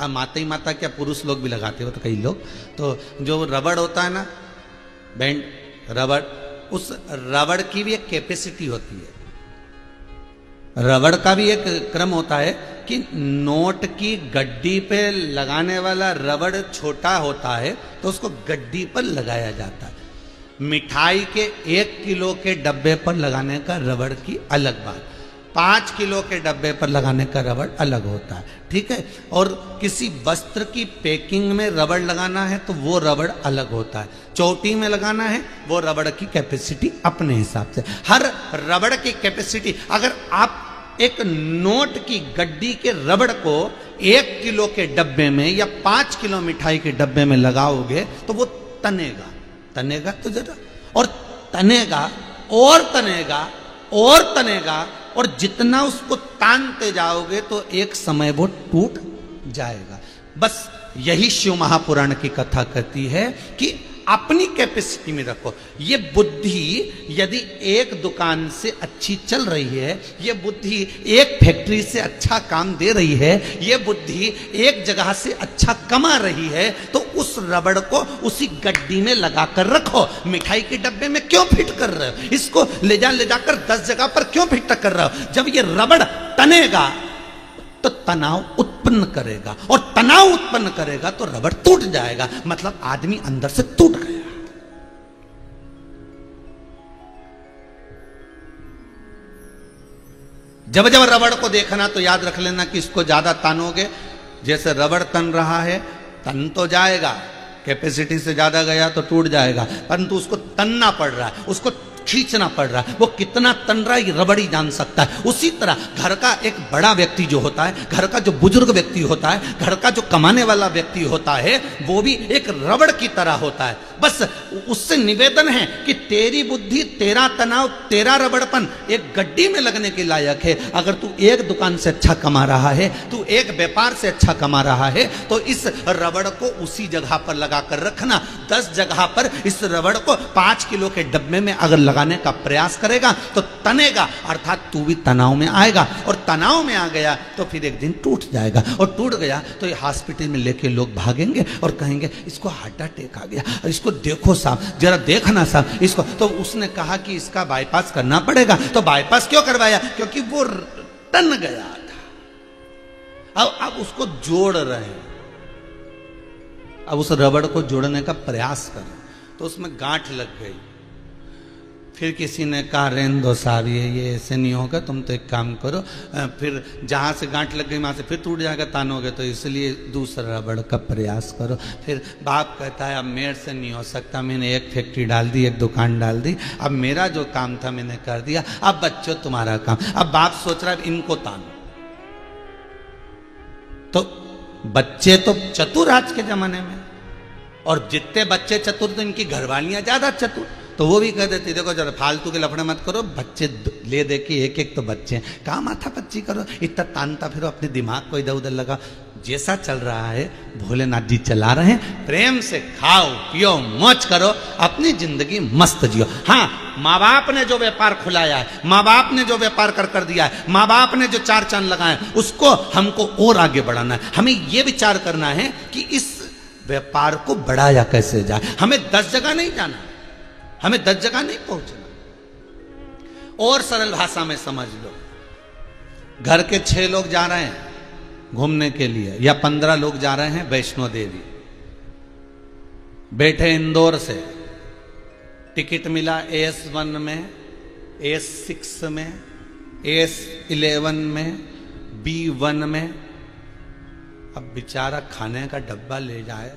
माता ही माता क्या पुरुष लोग भी लगाते हो तो कई लोग, तो जो रबड़ होता है ना, बैंड रबड़, उस रबड़ की भी एक कैपेसिटी होती है। रबड़ का भी एक क्रम होता है कि नोट की गड्डी पे लगाने वाला रबड़ छोटा होता है तो उसको गड्डी पर लगाया जाता है। मिठाई के 1 किलो के डब्बे पर लगाने का रबड़ की अलग बात, 5 किलो के डब्बे पर लगाने का रबड़ अलग होता है, ठीक है। और किसी वस्त्र की पैकिंग में रबड़ लगाना है तो वो रबड़ अलग होता है। चोटी में लगाना है वो रबड़ की कैपेसिटी अपने हिसाब से, हर रबड़ की कैपेसिटी। अगर आप एक नोट की गड्डी के रबड़ को 1 किलो के डब्बे में या 5 किलो मिठाई के डब्बे में लगाओगे तो वो तनेगा, तनेगा तो जरा, और तनेगा और तनेगा और तनेगा, और जितना उसको तानते जाओगे तो एक समय वो टूट जाएगा। बस यही शिव महापुराण की कथा कहती है कि अपनी कैपेसिटी में रखो। ये बुद्धि यदि एक दुकान से अच्छी चल रही है, ये बुद्धि एक फैक्ट्री से अच्छा काम दे रही है, ये बुद्धि एक जगह से अच्छा कमा रही है, तो उस रबड़ को उसी गड्डी में लगाकर रखो। मिठाई के डब्बे में क्यों फिट कर रहे हो? इसको ले जाकर 10 जगह पर क्यों फिट कर रहे हो? जब ये रबड़ तनेगा तो तनाव उत्पन्न करेगा, और तनाव उत्पन्न करेगा तो रबड़ टूट जाएगा, मतलब आदमी अंदर से टूट गया। जब जब रबड़ को देखना तो याद रख लेना कि इसको ज्यादा तानोगे, जैसे रबड़ तन रहा है, तन तो जाएगा, कैपेसिटी से ज्यादा गया तो टूट जाएगा, परंतु उसको तनना पड़ रहा है, उसको खींचना पड़ रहा है। वो कितना तन रहा है ये रबड़ ही जान सकता है। उसी तरह घर का एक बड़ा व्यक्ति जो होता है, घर का जो बुजुर्ग व्यक्ति होता है, घर का जो कमाने वाला व्यक्ति होता है, वो भी एक रबड़ की तरह होता है। बस उससे निवेदन है कि तेरी बुद्धि, तेरा तनाव, तेरा रबड़पन एक गड्डी में लगने के लायक है। अगर तू एक दुकान से अच्छा कमा रहा है, तू एक व्यापार से अच्छा कमा रहा है, तो इस रबड़ को उसी जगह पर लगाकर रखना। 10 जगह पर इस रबड़ को 5 किलो के डब्बे में अगर लगाने का प्रयास करेगा तो तनेगा, अर्थात तू भी तनाव में आएगा, और तनाव में आ गया तो फिर एक दिन टूट जाएगा, और टूट गया तो ये हॉस्पिटल में लेके लोग भागेंगे और कहेंगे इसको हार्ट अटैक आ गया, और इसको देखो साहब, जरा देखना साहब इसको। तो उसने कहा कि इसका बाईपास करना पड़ेगा, तो बाईपास क्यों करवाया? क्योंकि वो टन गया था। अब उसको जोड़ रहे हैं, अब उस रबड़ को जोड़ने का प्रयास कर, तो उसमें गांठ लग गई। फिर किसी ने कहा रहने दो साहब, ये ऐसे नहीं होगा, तुम तो एक काम करो, फिर जहाँ से गांठ लग गई वहाँ से फिर टूट जाएगा, तानोगे, तो इसलिए दूसरा रबड़ का प्रयास करो। फिर बाप कहता है अब मेरे से नहीं हो सकता, मैंने एक फैक्ट्री डाल दी, एक दुकान डाल दी, अब मेरा जो काम था मैंने कर दिया, अब बच्चों तुम्हारा काम। अब बाप सोच रहा है इनको तानो। तो बच्चे तो चतुर आज के जमाने में, और जितने बच्चे चतुर तो इनकी घरवालियां ज्यादा चतुर, तो वो भी कह देती देखो जरा फालतू के लफड़े मत करो, बच्चे ले दे के एक तो बच्चे हैं, कहाँ माथा पच्ची करो, इतना तानता फिर अपने दिमाग को इधर उधर लगा। जैसा चल रहा है भोलेनाथ जी चला रहे हैं, प्रेम से खाओ पियो मौज करो, अपनी जिंदगी मस्त जियो। हाँ, माँ बाप ने जो व्यापार खुलाया है, माँ बाप ने जो व्यापार कर दिया है, माँ बाप ने जो 4 चांद लगाए, उसको हमको और आगे बढ़ाना है। हमें ये विचार करना है कि इस व्यापार को बढ़ाया कैसे जाए। हमें 10 जगह नहीं जाना, हमें 10 जगह नहीं पहुंचना। और सरल भाषा में समझ लो, घर के 6 लोग जा रहे हैं घूमने के लिए, या 15 लोग जा रहे हैं वैष्णो देवी, बैठे इंदौर से, टिकट मिला AS1 में, AS6 में, AS11 में, B1 में। अब बेचारा खाने का डब्बा ले जाए,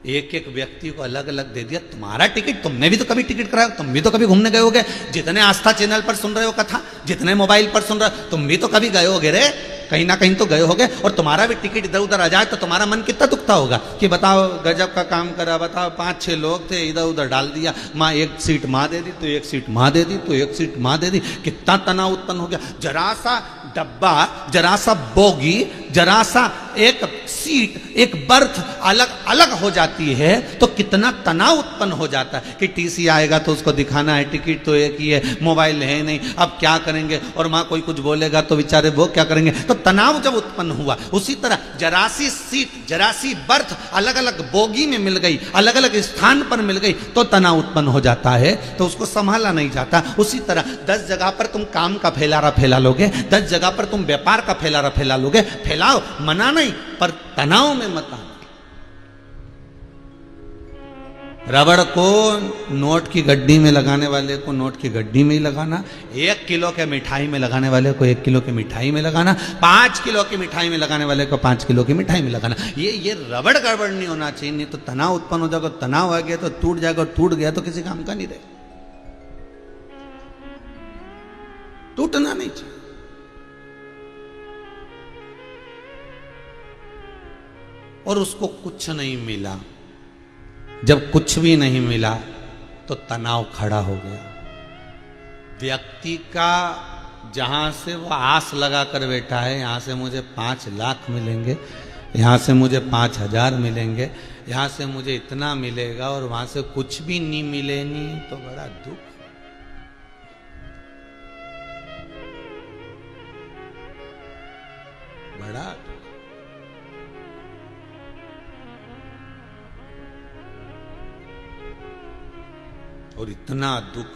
एक एक व्यक्ति को अलग अलग दे दिया। तुम्हारा टिकट, तुमने भी तो कभी टिकट कराया, तुम भी तो कभी घूमने गए होगे। जितने आस्था चैनल पर सुन रहे हो कथा, जितने मोबाइल पर सुन रहे हो, तुम भी तो कभी गए होगे रे, कहीं ना कहीं तो गए होगे। और तुम्हारा भी टिकट इधर उधर आ जाए तो तुम्हारा मन कितना दुखता होगा कि बताओ गजब का काम करा, बताओ 5-6 लोग थे, इधर उधर डाल दिया, माँ एक सीट माँ दे दी, तो एक सीट माँ दे दी, तो एक सीट माँ दे दी, कितना तनाव उत्पन्न हो गया। जरा सा डब्बा, जरा सा बोगी जरा सा एक सीट, एक बर्थ अलग अलग हो जाती है तो कितना तनाव उत्पन्न हो जाता है कि टीसी आएगा तो उसको दिखाना है, टिकट तो एक ही है, मोबाइल है नहीं, अब क्या करेंगे, और वहां कोई कुछ बोलेगा तो बेचारे वो क्या करेंगे। तो तनाव जब उत्पन्न हुआ, उसी तरह जरासी सीट, जरासी बर्थ अलग अलग बोगी में मिल गई, अलग अलग स्थान पर मिल गई तो तनाव उत्पन्न हो जाता है, तो उसको संभाला नहीं जाता। उसी तरह 10 जगह पर तुम काम का फैलारा फैला लोगे, 10 जगह पर तुम व्यापार का फैलारा फैला लोगे, फैलाओ, मना नहीं, पर तनाव में मत आना। रबड़ को नोट की गड्डी में लगाने वाले को नोट की गड्डी में ही लगाना, 1 किलो के मिठाई में लगाने वाले को 1 किलो की मिठाई में लगाना, 5 किलो की मिठाई में लगाने वाले को 5 किलो की मिठाई में लगाना। ये रबड़ गड़बड़ नहीं होना चाहिए, नहीं तो तनाव उत्पन्न हो जाएगा। तनाव आ गया तो टूट जाएगा, टूट गया तो किसी काम का नहीं रहेगा। टूटना नहीं चाहिए। और उसको कुछ नहीं मिला। जब कुछ भी नहीं मिला तो तनाव खड़ा हो गया। व्यक्ति का जहां से वो आस लगा कर बैठा है, यहां से मुझे 5 लाख मिलेंगे, यहां से मुझे 5,000 मिलेंगे, यहां से मुझे इतना मिलेगा, और वहां से कुछ भी नहीं मिले नहीं, तो बड़ा दुख। बड़ा और इतना दुख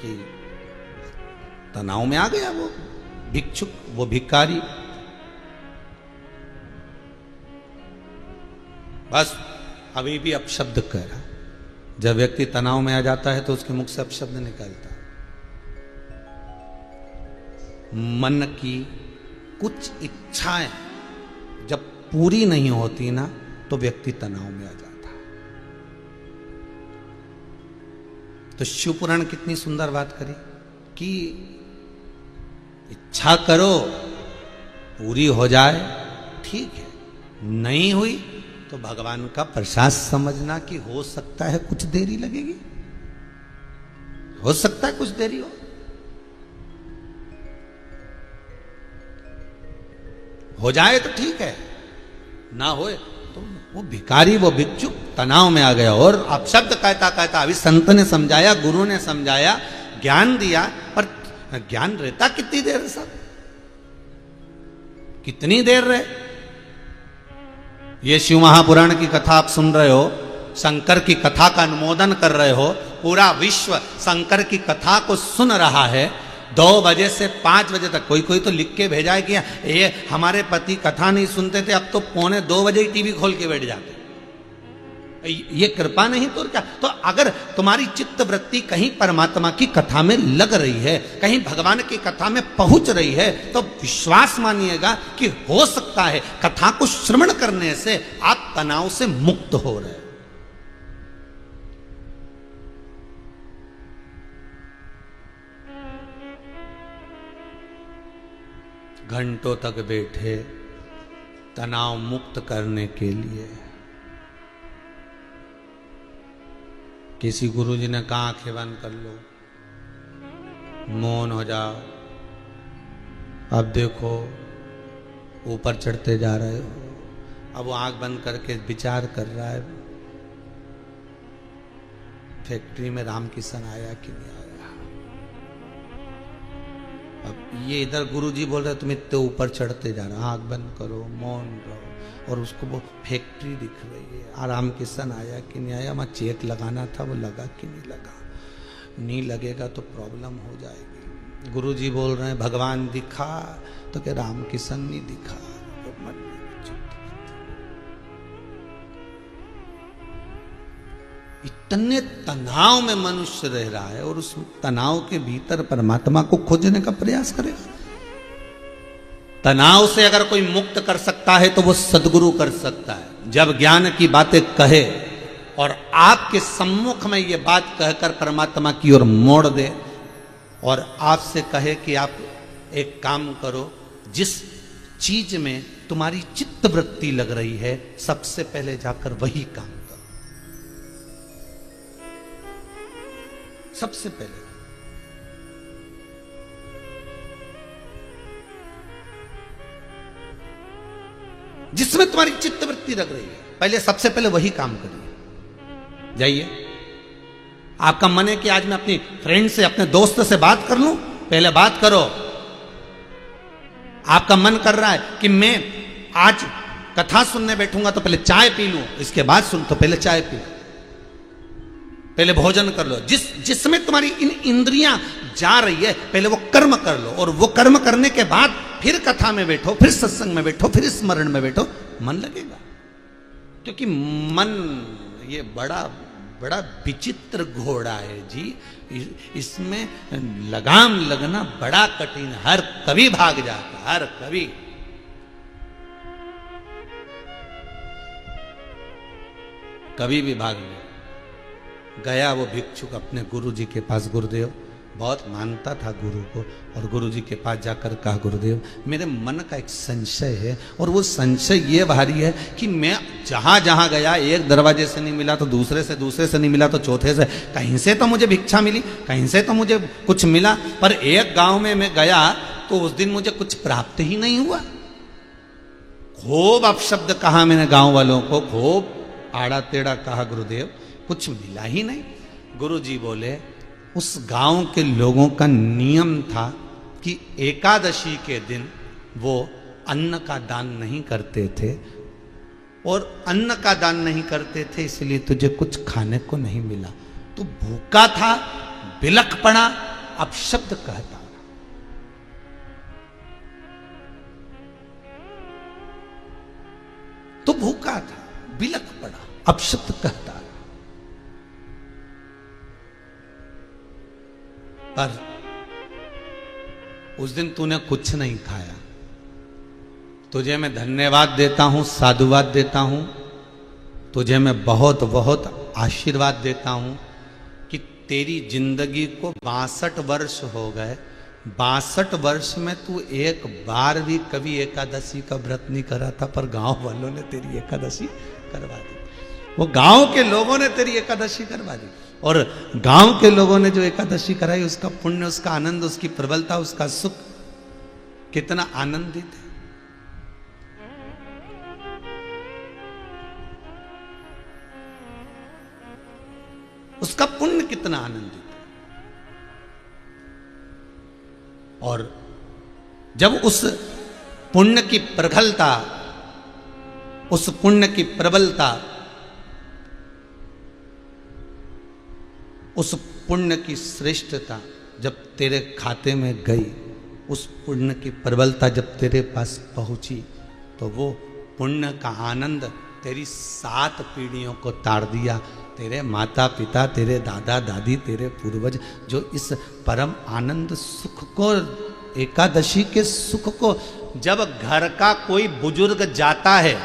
कि तनाव में आ गया वो भिक्षुक, वो भिखारी। बस अभी भी अपशब्द कह रहा। जब व्यक्ति तनाव में आ जाता है तो उसके मुख से अपशब्द निकलता है। मन की कुछ इच्छाएं जब पूरी नहीं होती ना तो व्यक्ति तनाव में आ जाता है। तो शिव पुराण कितनी सुंदर बात करी कि इच्छा करो, पूरी हो जाए ठीक है, नहीं हुई तो भगवान का प्रसाद समझना कि हो सकता है कुछ देरी लगेगी, हो सकता है कुछ देरी हो जाए तो ठीक है, ना होए तो वो भिखारी, वो भिक्षुक तनाव में आ गया। और अब शब्द कहता कहता अभी संत ने समझाया, गुरु ने समझाया, ज्ञान दिया, पर ज्ञान रहता कितनी देर सब, कितनी देर रहे। ये शिव महापुराण की कथा आप सुन रहे हो, शंकर की कथा का अनुमोदन कर रहे हो, पूरा विश्व शंकर की कथा को सुन रहा है। 2 बजे से 5 बजे तक कोई तो लिख के भेजा है कि ये हमारे पति कथा नहीं सुनते थे, अब तो 1:45 बजे ही टीवी खोल के बैठ जाते। ये कृपा नहीं तो क्या। तो अगर तुम्हारी चित्त वृत्ति कहीं परमात्मा की कथा में लग रही है, कहीं भगवान की कथा में पहुंच रही है, तो विश्वास मानिएगा कि हो सकता है कथा को श्रवण करने से आप तनाव से मुक्त हो रहे। घंटों तक बैठे तनाव मुक्त करने के लिए। किसी गुरुजी ने कहा आंखें बंद कर लो, मौन हो जाओ, अब देखो ऊपर चढ़ते जा रहे हो। अब वो आंख बंद करके विचार कर रहा है, फैक्ट्री में रामकिशन आया कि नहीं आया। अब ये इधर गुरुजी बोल रहे तुम इतने ऊपर चढ़ते जा रहे हो, आंख बंद करो, मौन रहो, और उसको वो फैक्ट्री दिख रही है, आराम किशन आया कि नहीं आया, वहाँ चेक लगाना था वो लगा कि नहीं लगा, नहीं लगेगा तो प्रॉब्लम हो जाएगी। गुरुजी बोल रहे हैं भगवान दिखा, तो क्या राम किशन नहीं दिखा। तो मन इतने तनाव में मनुष्य रह रहा है, और उस तनाव के भीतर परमात्मा को खोजने का प्रयास करेगा। तनाव से अगर कोई मुक्त कर सकता है तो वो सद्गुरु कर सकता है। जब ज्ञान की बातें कहे और आपके सम्मुख में ये बात कहकर परमात्मा की ओर मोड़ दे, और आपसे कहे कि आप एक काम करो, जिस चीज में तुम्हारी चित्त वृत्ति लग रही है सबसे पहले जाकर वही काम करो। सबसे पहले जिसमें तुम्हारी चित्तवृत्ति लग रही है, पहले सबसे पहले वही काम करिए। जाइए, आपका मन है कि आज मैं अपनी फ्रेंड से, अपने दोस्त से बात कर लूं, पहले बात करो। आपका मन कर रहा है कि मैं आज कथा सुनने बैठूंगा तो पहले चाय पी लूं, इसके बाद सुन, तो पहले चाय पी लो, पहले भोजन कर लो। जिसमें तुम्हारी इन इंद्रियां जा रही है, पहले वो कर्म कर लो, और वो कर्म करने के बाद फिर कथा में बैठो, फिर सत्संग में बैठो, फिर स्मरण में बैठो, मन लगेगा। क्योंकि मन ये बड़ा बड़ा विचित्र घोड़ा है जी, इसमें लगाम लगना बड़ा कठिन। हर कभी भाग जाता, हर कभी। कभी भी भाग गया वो भिक्षुक अपने गुरु जी के पास। गुरुदेव, बहुत मानता था गुरु को, और गुरु जी के पास जाकर कहा, गुरुदेव मेरे मन का एक संशय है, और वो संशय ये भारी है कि मैं जहां जहां गया, एक दरवाजे से नहीं मिला तो दूसरे से नहीं मिला तो चौथे से, कहीं से तो मुझे भिक्षा मिली, कहीं से तो मुझे कुछ मिला, पर एक गांव में मैं गया तो उस दिन मुझे कुछ प्राप्त ही नहीं हुआ। खूब अपशब्द कहा मैंने गांव वालों को, खूब आड़ा टेढ़ा कहा, गुरुदेव कुछ मिला ही नहीं। गुरु जी बोले, उस गांव के लोगों का नियम था कि एकादशी के दिन वो अन्न का दान नहीं करते थे, और अन्न का दान नहीं करते थे इसलिए तुझे कुछ खाने को नहीं मिला। तो भूखा था, बिलख पड़ा, अपशब्द कहता। तो भूखा था, बिलख पड़ा, अपशब्द कहता। पर उस दिन तूने कुछ नहीं खाया। तुझे मैं धन्यवाद देता हूं, साधुवाद देता हूं, तुझे मैं बहुत बहुत आशीर्वाद देता हूं कि तेरी जिंदगी को 62 वर्ष हो गए। 62 वर्ष में तू एक बार भी कभी एकादशी का व्रत नहीं करा था, पर गांव वालों ने तेरी एकादशी करवा दी। वो गांव के लोगों ने तेरी एकादशी करवा दी, और गांव के लोगों ने जो एकादशी कराई, उसका पुण्य, उसका आनंद, उसकी प्रबलता, उसका सुख कितना आनंदित है। उसका पुण्य कितना आनंदित है। और जब उस पुण्य की प्रखलता, उस पुण्य की प्रबलता, उस पुण्य की श्रेष्ठता जब तेरे खाते में गई, उस पुण्य की प्रबलता जब तेरे पास पहुंची, तो वो पुण्य का आनंद तेरी 7 पीढ़ियों को ताड़ दिया। तेरे माता पिता, तेरे दादा दादी, तेरे पूर्वज जो इस परम आनंद सुख को, एकादशी के सुख को, जब घर का कोई बुजुर्ग जाता है,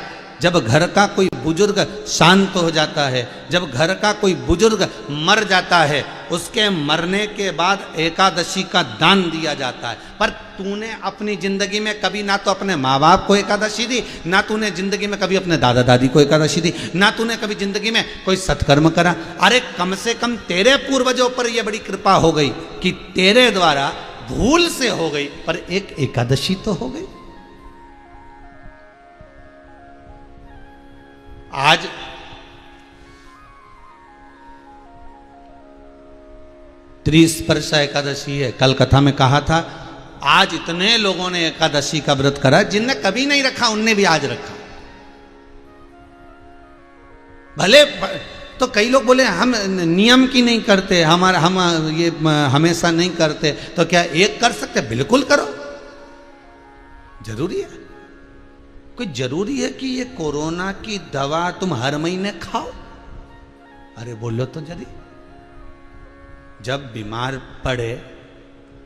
जब घर का कोई बुजुर्ग शांत हो जाता है, जब घर का कोई बुजुर्ग मर जाता है, उसके मरने के बाद एकादशी का दान दिया जाता है। पर तूने अपनी जिंदगी में कभी ना तो अपने माँ बाप को एकादशी दी, ना तूने जिंदगी में कभी अपने दादा दादी को एकादशी दी, ना तूने कभी जिंदगी में कोई सत्कर्म करा। अरे कम से कम तेरे पूर्वजों पर यह बड़ी कृपा हो गई कि तेरे द्वारा भूल से हो गई, पर एक एकादशी तो हो गई। आज त्रिस्पर्शा एकादशी है। कल कथा में कहा था, आज इतने लोगों ने एकादशी का व्रत करा, जिनने कभी नहीं रखा उनने भी आज रखा। भले तो कई लोग बोले हम नियम की नहीं करते, हम ये हमेशा नहीं करते, तो क्या एक कर सकते? बिल्कुल करो, जरूरी है। कोई जरूरी है कि ये कोरोना की दवा तुम हर महीने खाओ? अरे बोलो तो जरी, जब बीमार पड़े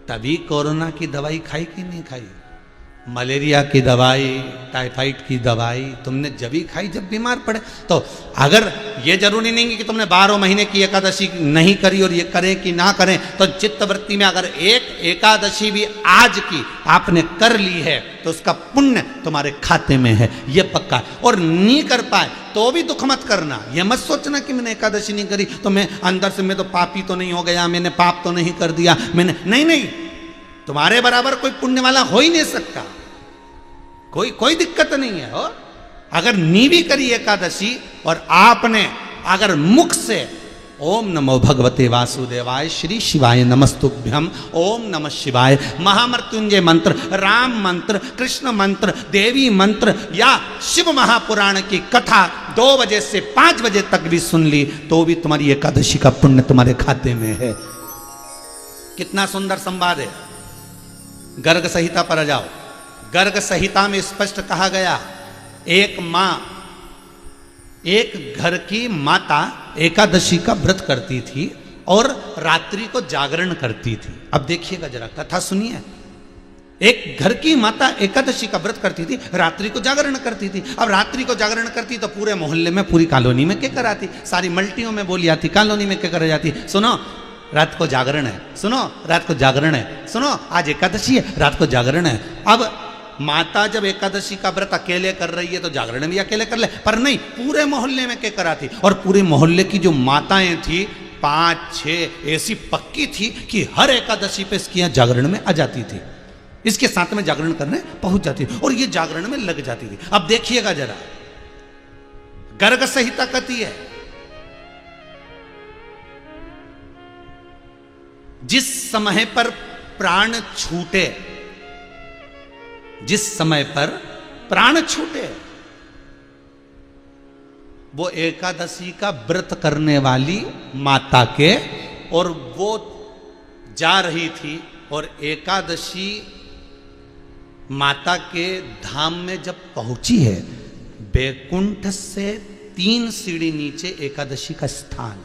तभी कोरोना की दवाई खाई कि नहीं खाई? मलेरिया की दवाई, टाइफाइड की दवाई तुमने जब ही खाई जब बीमार पड़े। तो अगर ये जरूरी नहीं है कि तुमने 12 महीने की एकादशी नहीं करी और ये करें कि ना करें, तो चित्तवृत्ति में अगर एक एकादशी भी आज की आपने कर ली है तो उसका पुण्य तुम्हारे खाते में है, ये पक्का। और नहीं कर पाए तो भी दुख मत करना, ये मत सोचना कि मैंने एकादशी नहीं करी तो मैं अंदर से मैं तो पापी तो नहीं हो गया, मैंने पाप तो नहीं कर दिया, मैंने नहीं, तुम्हारे बराबर कोई पुण्य वाला हो ही नहीं सकता। कोई दिक्कत नहीं है। हो अगर नीवी करी एकादशी और आपने अगर मुख से ओम नमो भगवते वासुदेवाय श्री शिवाय नमस्तुभ्यम ओम नमः शिवाय महामृत्युंजय मंत्र, राम मंत्र, कृष्ण मंत्र, देवी मंत्र या शिव महापुराण की कथा 2 बजे से 5 बजे तक भी सुन ली तो भी तुम्हारी एकादशी का पुण्य तुम्हारे खाते में है। कितना सुंदर संवाद है। गर्ग संहिता पर आ जाओ। गर्ग संहिता में स्पष्ट कहा गया, एक मां, एक घर की माता एकादशी का व्रत करती थी और रात्रि को जागरण करती थी। अब देखिएगा जरा, कथा सुनिए। एक घर की माता एकादशी का व्रत करती थी, रात्रि को जागरण करती थी। अब रात्रि को जागरण करती तो पूरे मोहल्ले में, पूरी कॉलोनी में क्या कराती, सारी मल्टियों में बोली आती, कॉलोनी में क्या कर जाती, सुनो रात को जागरण है, सुनो रात को जागरण है, सुनो आज एकादशी है, रात को जागरण है। अब माता जब एकादशी का व्रत अकेले कर रही है तो जागरण भी अकेले कर ले, पर नहीं, पूरे मोहल्ले में क्या कराती। और पूरे मोहल्ले की जो माताएं थी 5-6 ऐसी पक्की थी कि हर एकादशी पे इसकी यहाँ जागरण में आ जाती थी, इसके साथ में जागरण करने पहुंच जाती थी और ये जागरण में लग जाती थी। अब देखिएगा जरा, गर्ग संहिता कहती है, जिस समय पर प्राण छूटे, जिस समय पर प्राण छूटे, वो एकादशी का व्रत करने वाली माता के, और वो जा रही थी और एकादशी माता के धाम में जब पहुंची है, बैकुंठ से 3 सीढ़ी नीचे एकादशी का स्थान,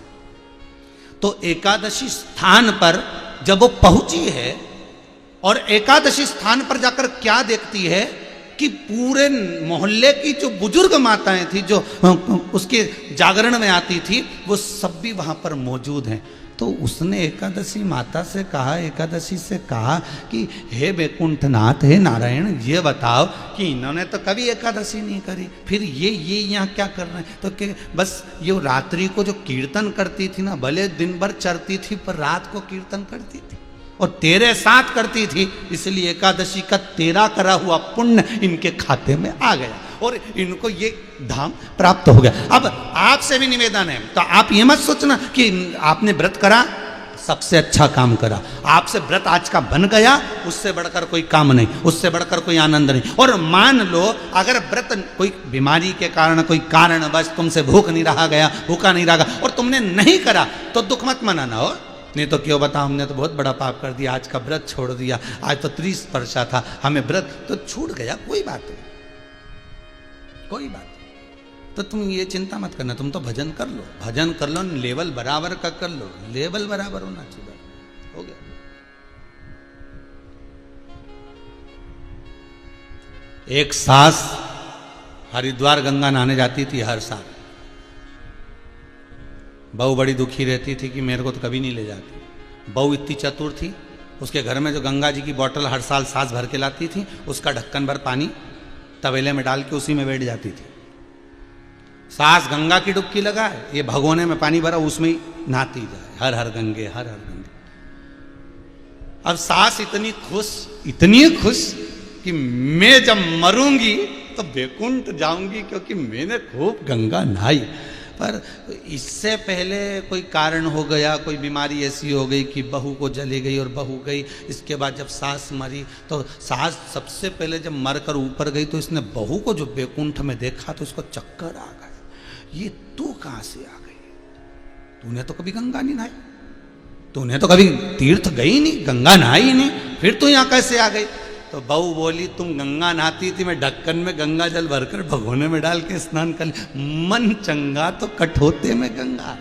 तो एकादशी स्थान पर जब वो पहुंची है और एकादशी स्थान पर जाकर क्या देखती है कि पूरे मोहल्ले की जो बुजुर्ग माताएं थी जो उसके जागरण में आती थी, वो सब भी वहां पर मौजूद हैं। तो उसने एकादशी माता से कहा, एकादशी से कहा कि हे बैकुंठनाथ, हे नारायण, ये बताओ कि इन्होंने तो कभी एकादशी नहीं करी, फिर ये यहाँ क्या कर रहे हैं। तो कि बस ये रात्रि को जो कीर्तन करती थी ना, भले दिन भर चरती थी पर रात को कीर्तन करती थी और तेरे साथ करती थी, इसलिए एकादशी का तेरा करा हुआ पुण्य इनके खाते में आ गया और इनको ये धाम प्राप्त हो गया। अब आपसे भी निवेदन है, तो आप ये मत सोचना कि आपने व्रत करा, सबसे अच्छा काम करा, आपसे व्रत आज का बन गया, उससे बढ़कर कोई काम नहीं, उससे बढ़कर कोई आनंद नहीं। और मान लो अगर व्रत कोई बीमारी के कारण, कोई कारणवश तुमसे भूखा नहीं रहा और तुमने नहीं करा तो दुख मत मनाना हो, नहीं तो क्यों बताओ, हमने तो बहुत बड़ा पाप कर दिया, आज का व्रत छोड़ दिया, आज तो 30 वर्षा था, हमें व्रत तो छूट गया, कोई बात नहीं, कोई बात नहीं। तो तुम ये चिंता मत करना, तुम तो भजन कर लो, भजन कर लो, लेवल बराबर का कर लो, लेवल बराबर होना चाहिए, हो गया। एक सास हरिद्वार गंगा नहाने जाती थी हर साल, बहू बड़ी दुखी रहती थी कि मेरे को तो कभी नहीं ले जाती। बहू इतनी चतुर थी, उसके घर में जो गंगा जी की बोतल हर साल सास भर के लाती थी, उसका ढक्कन भर पानी तवेले में डाल के उसी में बैठ जाती थी। सास गंगा की डुबकी लगाए, ये भगोने में पानी भरा उसमें ही नहाती जाए, हर हर गंगे, हर हर गंगे। अब सास इतनी खुश कि मैं जब मरूंगी तो बैकुंठ जाऊंगी, क्योंकि मैंने खूब गंगा नहाई। पर इससे पहले कोई कारण हो गया, कोई बीमारी ऐसी हो गई कि बहू को जली गई और बहू गई। इसके बाद जब सास मरी तो सास सबसे पहले जब मरकर ऊपर गई तो इसने बहू को जो बैकुंठ में देखा तो इसको चक्कर आ गए, ये तू कहाँ से आ गई, तूने तो कभी गंगा नहीं नहाई, तूने तो कभी तीर्थ गई नहीं, गंगा नहाई नहीं, फिर तू यहाँ कैसे आ गई। तो बहू बोली, तुम गंगा नहाती थी, मैं ढक्कन में गंगा जल भरकर भगोने में डाल के स्नान कर, मन चंगा तो कठोते में गंगा,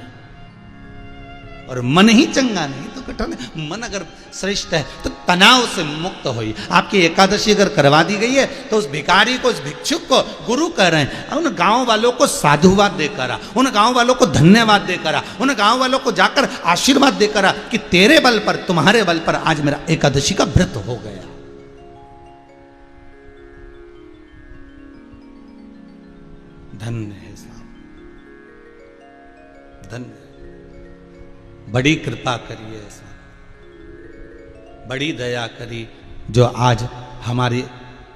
और मन ही चंगा नहीं तो कठोते। मन अगर श्रेष्ठ है तो तनाव से मुक्त होई। आपकी एकादशी अगर करवा दी गई है तो उस भिखारी को, उस भिक्षुक को गुरु कह रहे हैं, उन गांव वालों को साधुवाद देकर आ, उन गांव वालों को धन्यवाद देकर आ, उन गांव वालों को जाकर आशीर्वाद देकर आ कि तेरे बल पर, तुम्हारे बल पर आज मेरा एकादशी का व्रत हो गया। धन्य है साहब, धन्य, बड़ी कृपा करिए साहब, बड़ी दया करी जो आज हमारे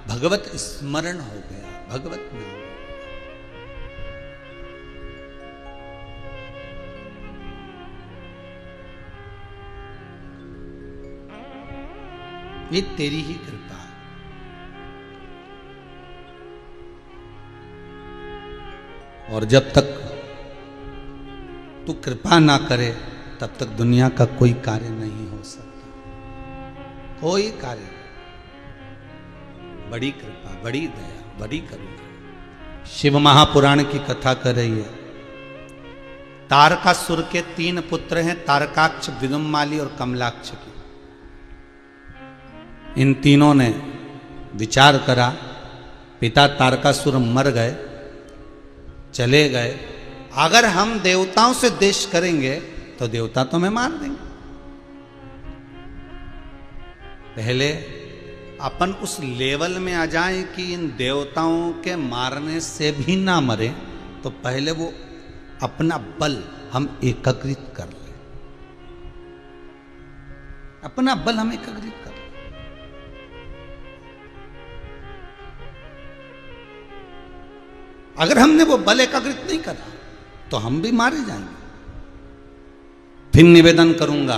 भगवत स्मरण हो गया, भगवत नाम। ये तेरी ही कृपा है। और जब तक तू कृपा ना करे तब तक दुनिया का कोई कार्य नहीं हो सकता, कोई कार्य नहीं। बड़ी कृपा, बड़ी दया, बड़ी करुणा। शिव महापुराण की कथा कर रही है। तारकासुर के 3 पुत्र हैं, तारकाक्ष, विदुम्माली और कमलाक्ष की। इन तीनों ने विचार करा, पिता तारकासुर मर गए, चले गए, अगर हम देवताओं से द्वेष करेंगे तो देवता तो हमें मार देंगे। पहले अपन उस लेवल में आ जाएं कि इन देवताओं के मारने से भी ना मरे, तो पहले वो अपना बल हम एकत्रित कर लें, अपना बल हम एकत्रित कर लें। अगर हमने वो बल एकत्रित नहीं करा तो हम भी मारे जाएंगे। फिर निवेदन करूंगा,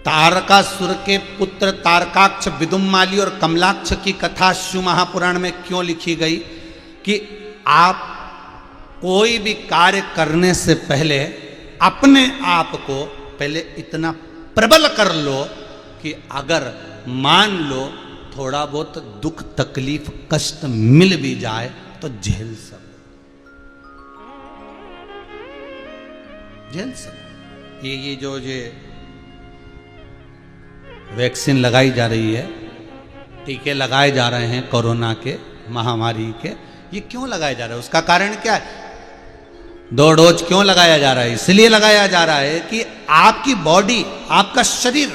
तारकासुर के पुत्र तारकाक्ष, विदुम्माली और कमलाक्ष की कथा शिव महापुराण में क्यों लिखी गई कि आप कोई भी कार्य करने से पहले अपने आप को पहले इतना प्रबल कर लो कि अगर मान लो थोड़ा बहुत दुख, तकलीफ, कष्ट मिल भी जाए तो झेल सको, झेल सको। ये जो वैक्सीन लगाई जा रही है, टीके लगाए जा रहे हैं कोरोना के, महामारी के, ये क्यों लगाए जा रहे हैं? उसका कारण क्या है? 2 डोज क्यों लगाया जा रहा है? इसलिए लगाया जा रहा है कि आपकी बॉडी, आपका शरीर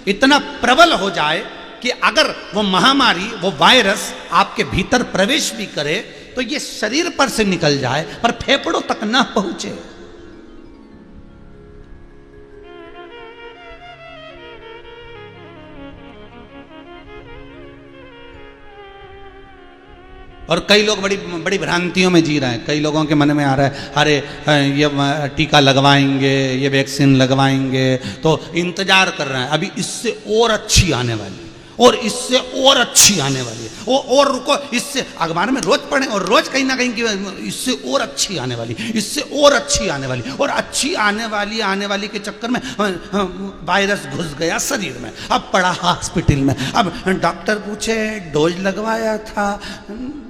इतना प्रबल हो जाए कि अगर वो महामारी, वो वायरस आपके भीतर प्रवेश भी करे तो ये शरीर पर से निकल जाए पर फेफड़ों तक ना पहुंचे। और कई लोग बड़ी बड़ी भ्रांतियों में जी रहे हैं। कई लोगों के मन में आ रहा है, अरे ये टीका लगवाएंगे, ये वैक्सीन लगवाएंगे, तो इंतजार कर रहे हैं, अभी इससे और अच्छी आने वाली, और इससे और अच्छी आने वाली है, और रुको, इससे अखबार में रोज पढ़ें और रोज कहीं ना कहीं इससे और अच्छी आने वाली, इससे और अच्छी आने वाली, और अच्छी आने वाली के चक्कर में वायरस घुस गया शरीर में। अब पड़ा हॉस्पिटल में, अब डॉक्टर पूछे डोज लगवाया था,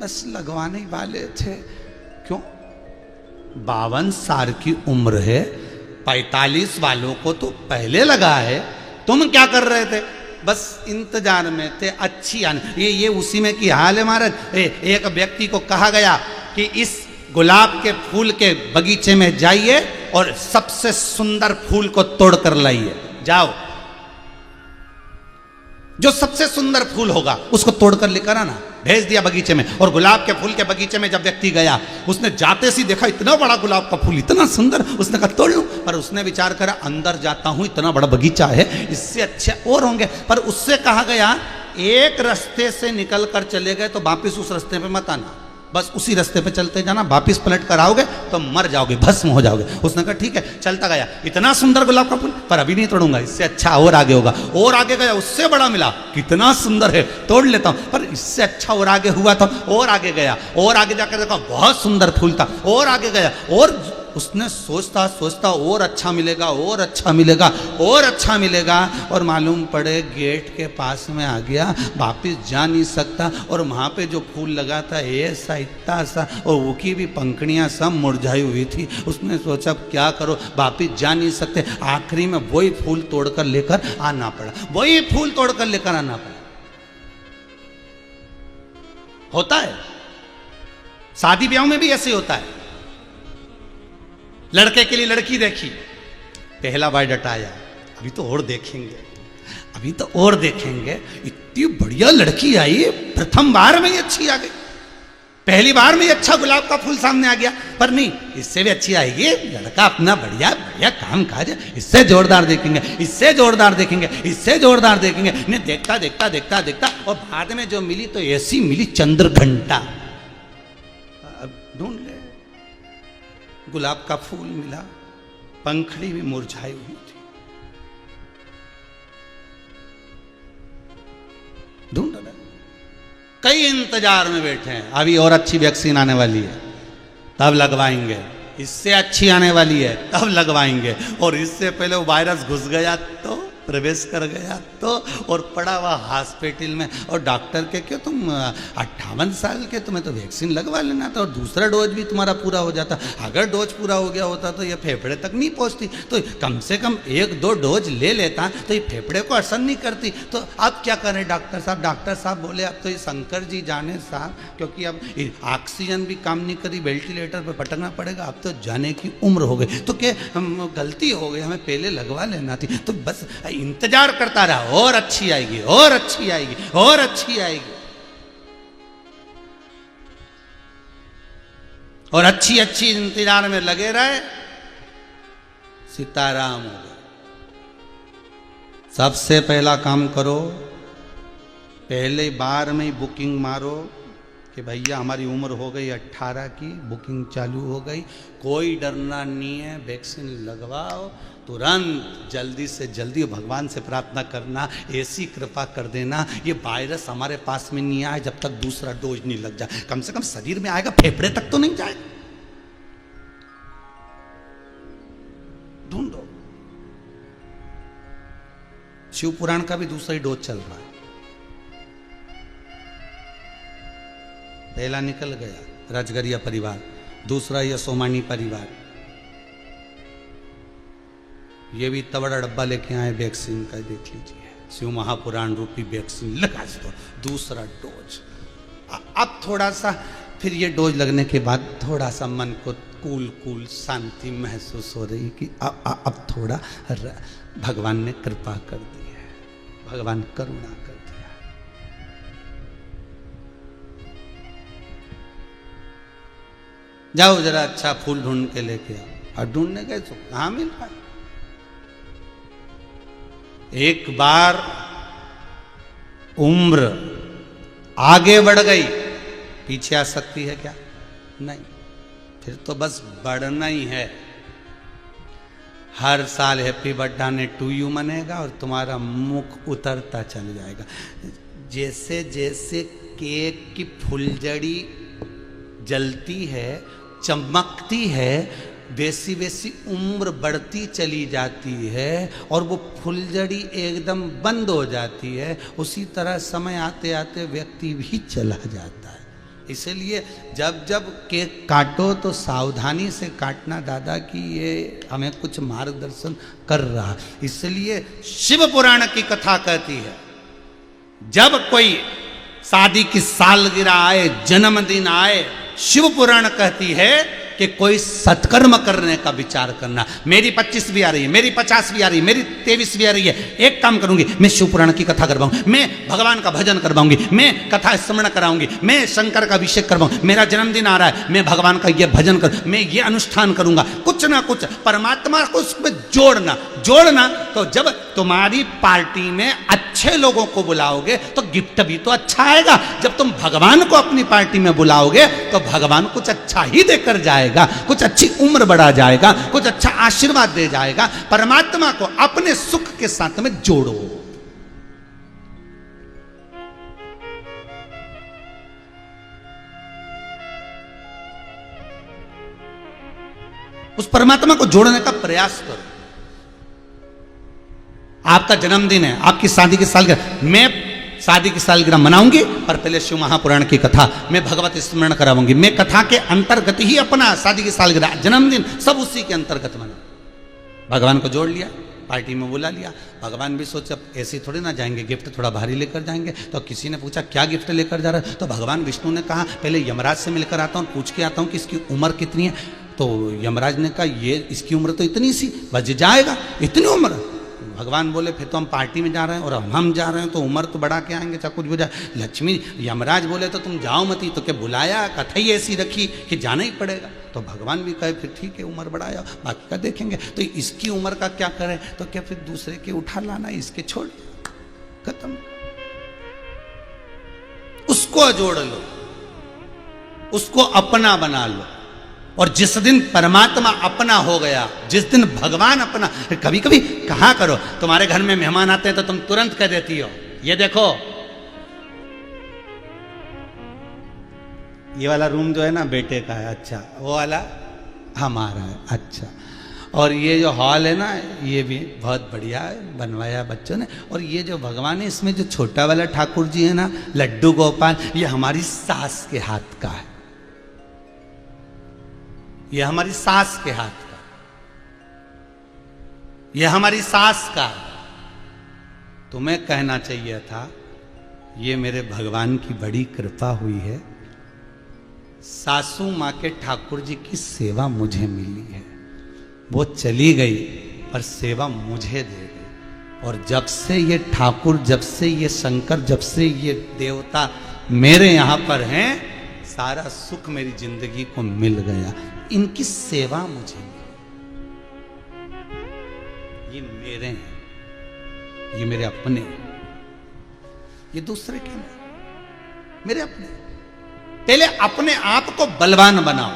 बस लगवाने ही वाले थे। क्यों? 52 साल की उम्र है, 45 वालों को तो पहले लगा है, तुम क्या कर रहे थे? बस इंतजार में थे अच्छी आने। ये उसी में की हाल है महाराज। एक व्यक्ति को कहा गया कि इस गुलाब के फूल के बगीचे में जाइए और सबसे सुंदर फूल को तोड़ कर लाइए, जाओ, जो सबसे सुंदर फूल होगा उसको तोड़कर लेकर आना। भेज दिया बगीचे में, और गुलाब के फूल के बगीचे में जब व्यक्ति गया, उसने जाते सी देखा इतना बड़ा गुलाब का फूल, इतना सुंदर, उसने कहा तोड़ लूं, पर उसने विचार करा अंदर जाता हूं, इतना बड़ा बगीचा है, इससे अच्छे और होंगे। पर उससे कहा गया एक रास्ते से निकल कर चले गए तो वापिस उस रास्ते पे मत आना, बस उसी रास्ते पे चलते जाना, वापिस पलट कर आओगे तो मर जाओगे, भस्म हो जाओगे। उसने कहा ठीक है, चलता गया, इतना सुंदर गुलाब का फूल, पर अभी नहीं तोड़ूंगा, इससे अच्छा और आगे होगा। और आगे गया, उससे बड़ा मिला, कितना सुंदर है, तोड़ लेता हूं, पर इससे अच्छा और आगे हुआ था। और आगे गया, और आगे जाकर देखा बहुत सुंदर फूल था, और आगे गया, और उसने सोचता सोचता और अच्छा मिलेगा, और अच्छा मिलेगा, और अच्छा मिलेगा, और मालूम पड़े गेट के पास में आ गया, वापिस जा नहीं सकता। और वहाँ पे जो फूल लगा था ऐसा इतना सा, और वो की भी पंखड़ियाँ सब मुरझाई हुई थी। उसने सोचा क्या करो, वापिस जा नहीं सकते, आखिरी में वही फूल तोड़कर लेकर आना पड़ा, वही फूल तोड़कर लेकर आना पड़ा। होता है, शादी ब्याह में भी ऐसे होता है। लड़के के लिए लड़की देखी, पहला बायोडाटा आया, अभी तो और देखेंगे, अभी तो और देखेंगे, इतनी बढ़िया लड़की आई, प्रथम बार में ही अच्छी आ गई, पहली बार में ही अच्छा गुलाब का फूल सामने आ गया, पर नहीं, इससे भी अच्छी आएगी, लड़का अपना बढ़िया बढ़िया काम काज, इससे जोरदार देखेंगे, इससे जोरदार देखेंगे, इससे जोरदार देखेंगे। नहीं, देखता देखता देखता देखता, और बाद में जो मिली तो ऐसी मिली चंद्र घंटा। अब ढूंढ ले, गुलाब का फूल मिला, पंखड़ी भी मुरझाई हुई थी। कई इंतजार में बैठे हैं, अभी और अच्छी वैक्सीन आने वाली है तब लगवाएंगे, इससे अच्छी आने वाली है तब लगवाएंगे, और इससे पहले वो वायरस घुस गया तो, प्रवेश कर गया तो, और पड़ा हुआ हॉस्पिटल में, और डॉक्टर के क्यों तुम 58 साल के, तुम्हें तो वैक्सीन लगवा लेना था और दूसरा डोज भी तुम्हारा पूरा हो जाता। अगर डोज पूरा हो गया होता तो ये फेफड़े तक नहीं पहुंचती, तो कम से कम 1-2 डोज ले लेता तो ये फेफड़े को असर नहीं करती। तो अब क्या करें डॉक्टर साहब? डॉक्टर साहब बोले अब तो ये शंकर जी जाने साहब, क्योंकि अब ऑक्सीजन भी काम नहीं करी, वेंटिलेटर पर पटकना पड़ेगा, अब तो जाने की उम्र हो गई, तो क्या गलती हो गई, हमें पहले लगवा लेना थी। तो बस इंतजार करता रहा, और अच्छी आएगी, और अच्छी आएगी, और अच्छी आएगी, और अच्छी अच्छी इंतजार में लगे रहे, सीताराम हो गए। सबसे पहला काम करो, पहले बार में ही बुकिंग मारो कि भैया हमारी उम्र हो गई 18 की, बुकिंग चालू हो गई, कोई डरना नहीं है, वैक्सीन लगवाओ तुरंत, जल्दी से जल्दी भगवान से प्रार्थना करना, ऐसी कृपा कर देना ये वायरस हमारे पास में नहीं आए जब तक दूसरा डोज नहीं लग जाए, कम से कम शरीर में आएगा, फेफड़े तक तो नहीं जाएगा। ढूंढो, शिव पुराण का भी दूसरा ही डोज चल रहा है, पहला निकल गया राजगरिया परिवार, दूसरा ये सोमानी परिवार, ये भी इतना बड़ा डब्बा लेके आए वैक्सीन का, देख लीजिए शिव महापुराण रूपी वैक्सीन लगा दो, दूसरा डोज। अब थोड़ा सा फिर ये डोज लगने के बाद थोड़ा सा मन को कूल शांति महसूस हो रही कि अब थोड़ा भगवान ने कृपा कर दी है, भगवान करुणा कर दिया। जाओ जरा अच्छा फूल ढूंढ के लेके आओ, और ढूंढने गए तो कहां मिल पाए। एक बार उम्र आगे बढ़ गई, पीछे आ सकती है क्या? नहीं, फिर तो बस बढ़ना ही है। हर साल हैप्पी बर्थडे टू यू मनेगा और तुम्हारा मुख उतरता चल जाएगा। जैसे जैसे केक की फुलझड़ी जलती है, चमकती है, वैसी वैसी उम्र बढ़ती चली जाती है और वो फुलझड़ी एकदम बंद हो जाती है। उसी तरह समय आते आते व्यक्ति भी चला जाता है। इसलिए जब जब केक काटो तो सावधानी से काटना दादा, कि ये हमें कुछ मार्गदर्शन कर रहा। इसलिए शिव पुराण की कथा कहती है, जब कोई शादी की सालगिरह आए, जन्मदिन आए, शिव पुराण कहती है कि कोई सत्कर्म करने का विचार करना। मेरी 25 भी आ रही है, मेरी 50 भी आ रही है, मेरी 23 भी आ रही है। एक काम करूंगी, मैं शिव पुराण की कथा करवाऊंगी, मैं भगवान का भजन करवाऊंगी, मैं कथा स्मरण कराऊंगी, मैं शंकर का अभिषेक करवाऊंगी, मेरा जन्मदिन आ रहा है, मैं भगवान का ये भजन कर, मैं ये अनुष्ठान करूंगा। कुछ ना कुछ परमात्मा को उसमें जोड़ना। तो जब तुम्हारी पार्टी में अच्छे लोगों को बुलाओगे तो गिफ्ट भी तो अच्छा आएगा। जब तुम भगवान को अपनी पार्टी में बुलाओगे तो भगवान कुछ अच्छा ही देकर जाएगा, कुछ अच्छी उम्र बढ़ा जाएगा, कुछ अच्छा आशीर्वाद दे जाएगा। परमात्मा को अपने सुख के साथ में जोड़ो। उस परमात्मा को जोड़ने का प्रयास करो। आपका जन्मदिन है, आपकी शादी की सालगिरह, मैं शादी की सालगिरह मनाऊंगी, पर पहले शिव महापुराण की कथा, मैं भगवत स्मरण कराऊंगी। मैं कथा के अंतर्गत ही अपना शादी की सालगिरह, जन्मदिन सब उसी के अंतर्गत मना। भगवान को जोड़ लिया, पार्टी में बुला लिया। भगवान भी सोचे अब ऐसे थोड़ी ना जाएंगे, गिफ्ट थोड़ा भारी लेकर जाएंगे। तो किसी ने पूछा क्या गिफ्ट लेकर जा रहा है? तो भगवान विष्णु ने कहा पहले यमराज से मिलकर आता हूँ, पूछ के आता हूँ कि इसकी उम्र कितनी है। तो यमराज ने कहा ये इसकी उम्र तो इतनी सी, बच जाएगा, इतनी उम्र। भगवान बोले फिर तो हम पार्टी में जा रहे हैं और हम जा रहे हैं तो उम्र तो बढ़ा के आएंगे, चाहे कुछ भी जाए। लक्ष्मी यमराज बोले तो तुम जाओ मत ही, तो क्या बुलाया, कथा ही ऐसी रखी कि जाना ही पड़ेगा। तो भगवान भी कहे फिर ठीक है उम्र बढ़ाया, बाकी का देखेंगे। तो इसकी उम्र का क्या करें? तो क्या फिर दूसरे के उठा लाना, इसके छोड़, खत्म। उसको जोड़ लो, उसको अपना बना लो। और जिस दिन परमात्मा अपना हो गया, जिस दिन भगवान अपना, कभी कभी कहा करो, तुम्हारे घर में मेहमान आते हैं तो तुम तुरंत कह देती हो ये देखो ये वाला रूम जो है ना बेटे का है, अच्छा, वो वाला हमारा है, अच्छा। और ये जो हॉल है ना, ये भी बहुत बढ़िया है, बनवाया बच्चों ने। और ये जो भगवान है, इसमें जो छोटा वाला ठाकुर जी है ना, लड्डू गोपाल, ये हमारी सास के हाथ का है, ये हमारी सास के हाथ का, ये हमारी सास का। तुम्हें कहना चाहिए था, ये मेरे भगवान की बड़ी कृपा हुई है, सासू माँ के ठाकुर जी की सेवा मुझे मिली है। वो चली गई पर सेवा मुझे दे गई। और जब से ये ठाकुर, जब से ये शंकर, जब से ये देवता मेरे यहां पर हैं, सारा सुख मेरी जिंदगी को मिल गया। इनकी सेवा मुझे मिली, ये मेरे हैं, ये मेरे अपने, ये दूसरे के नहीं, मेरे अपने। पहले अपने आप को बलवान बनाओ।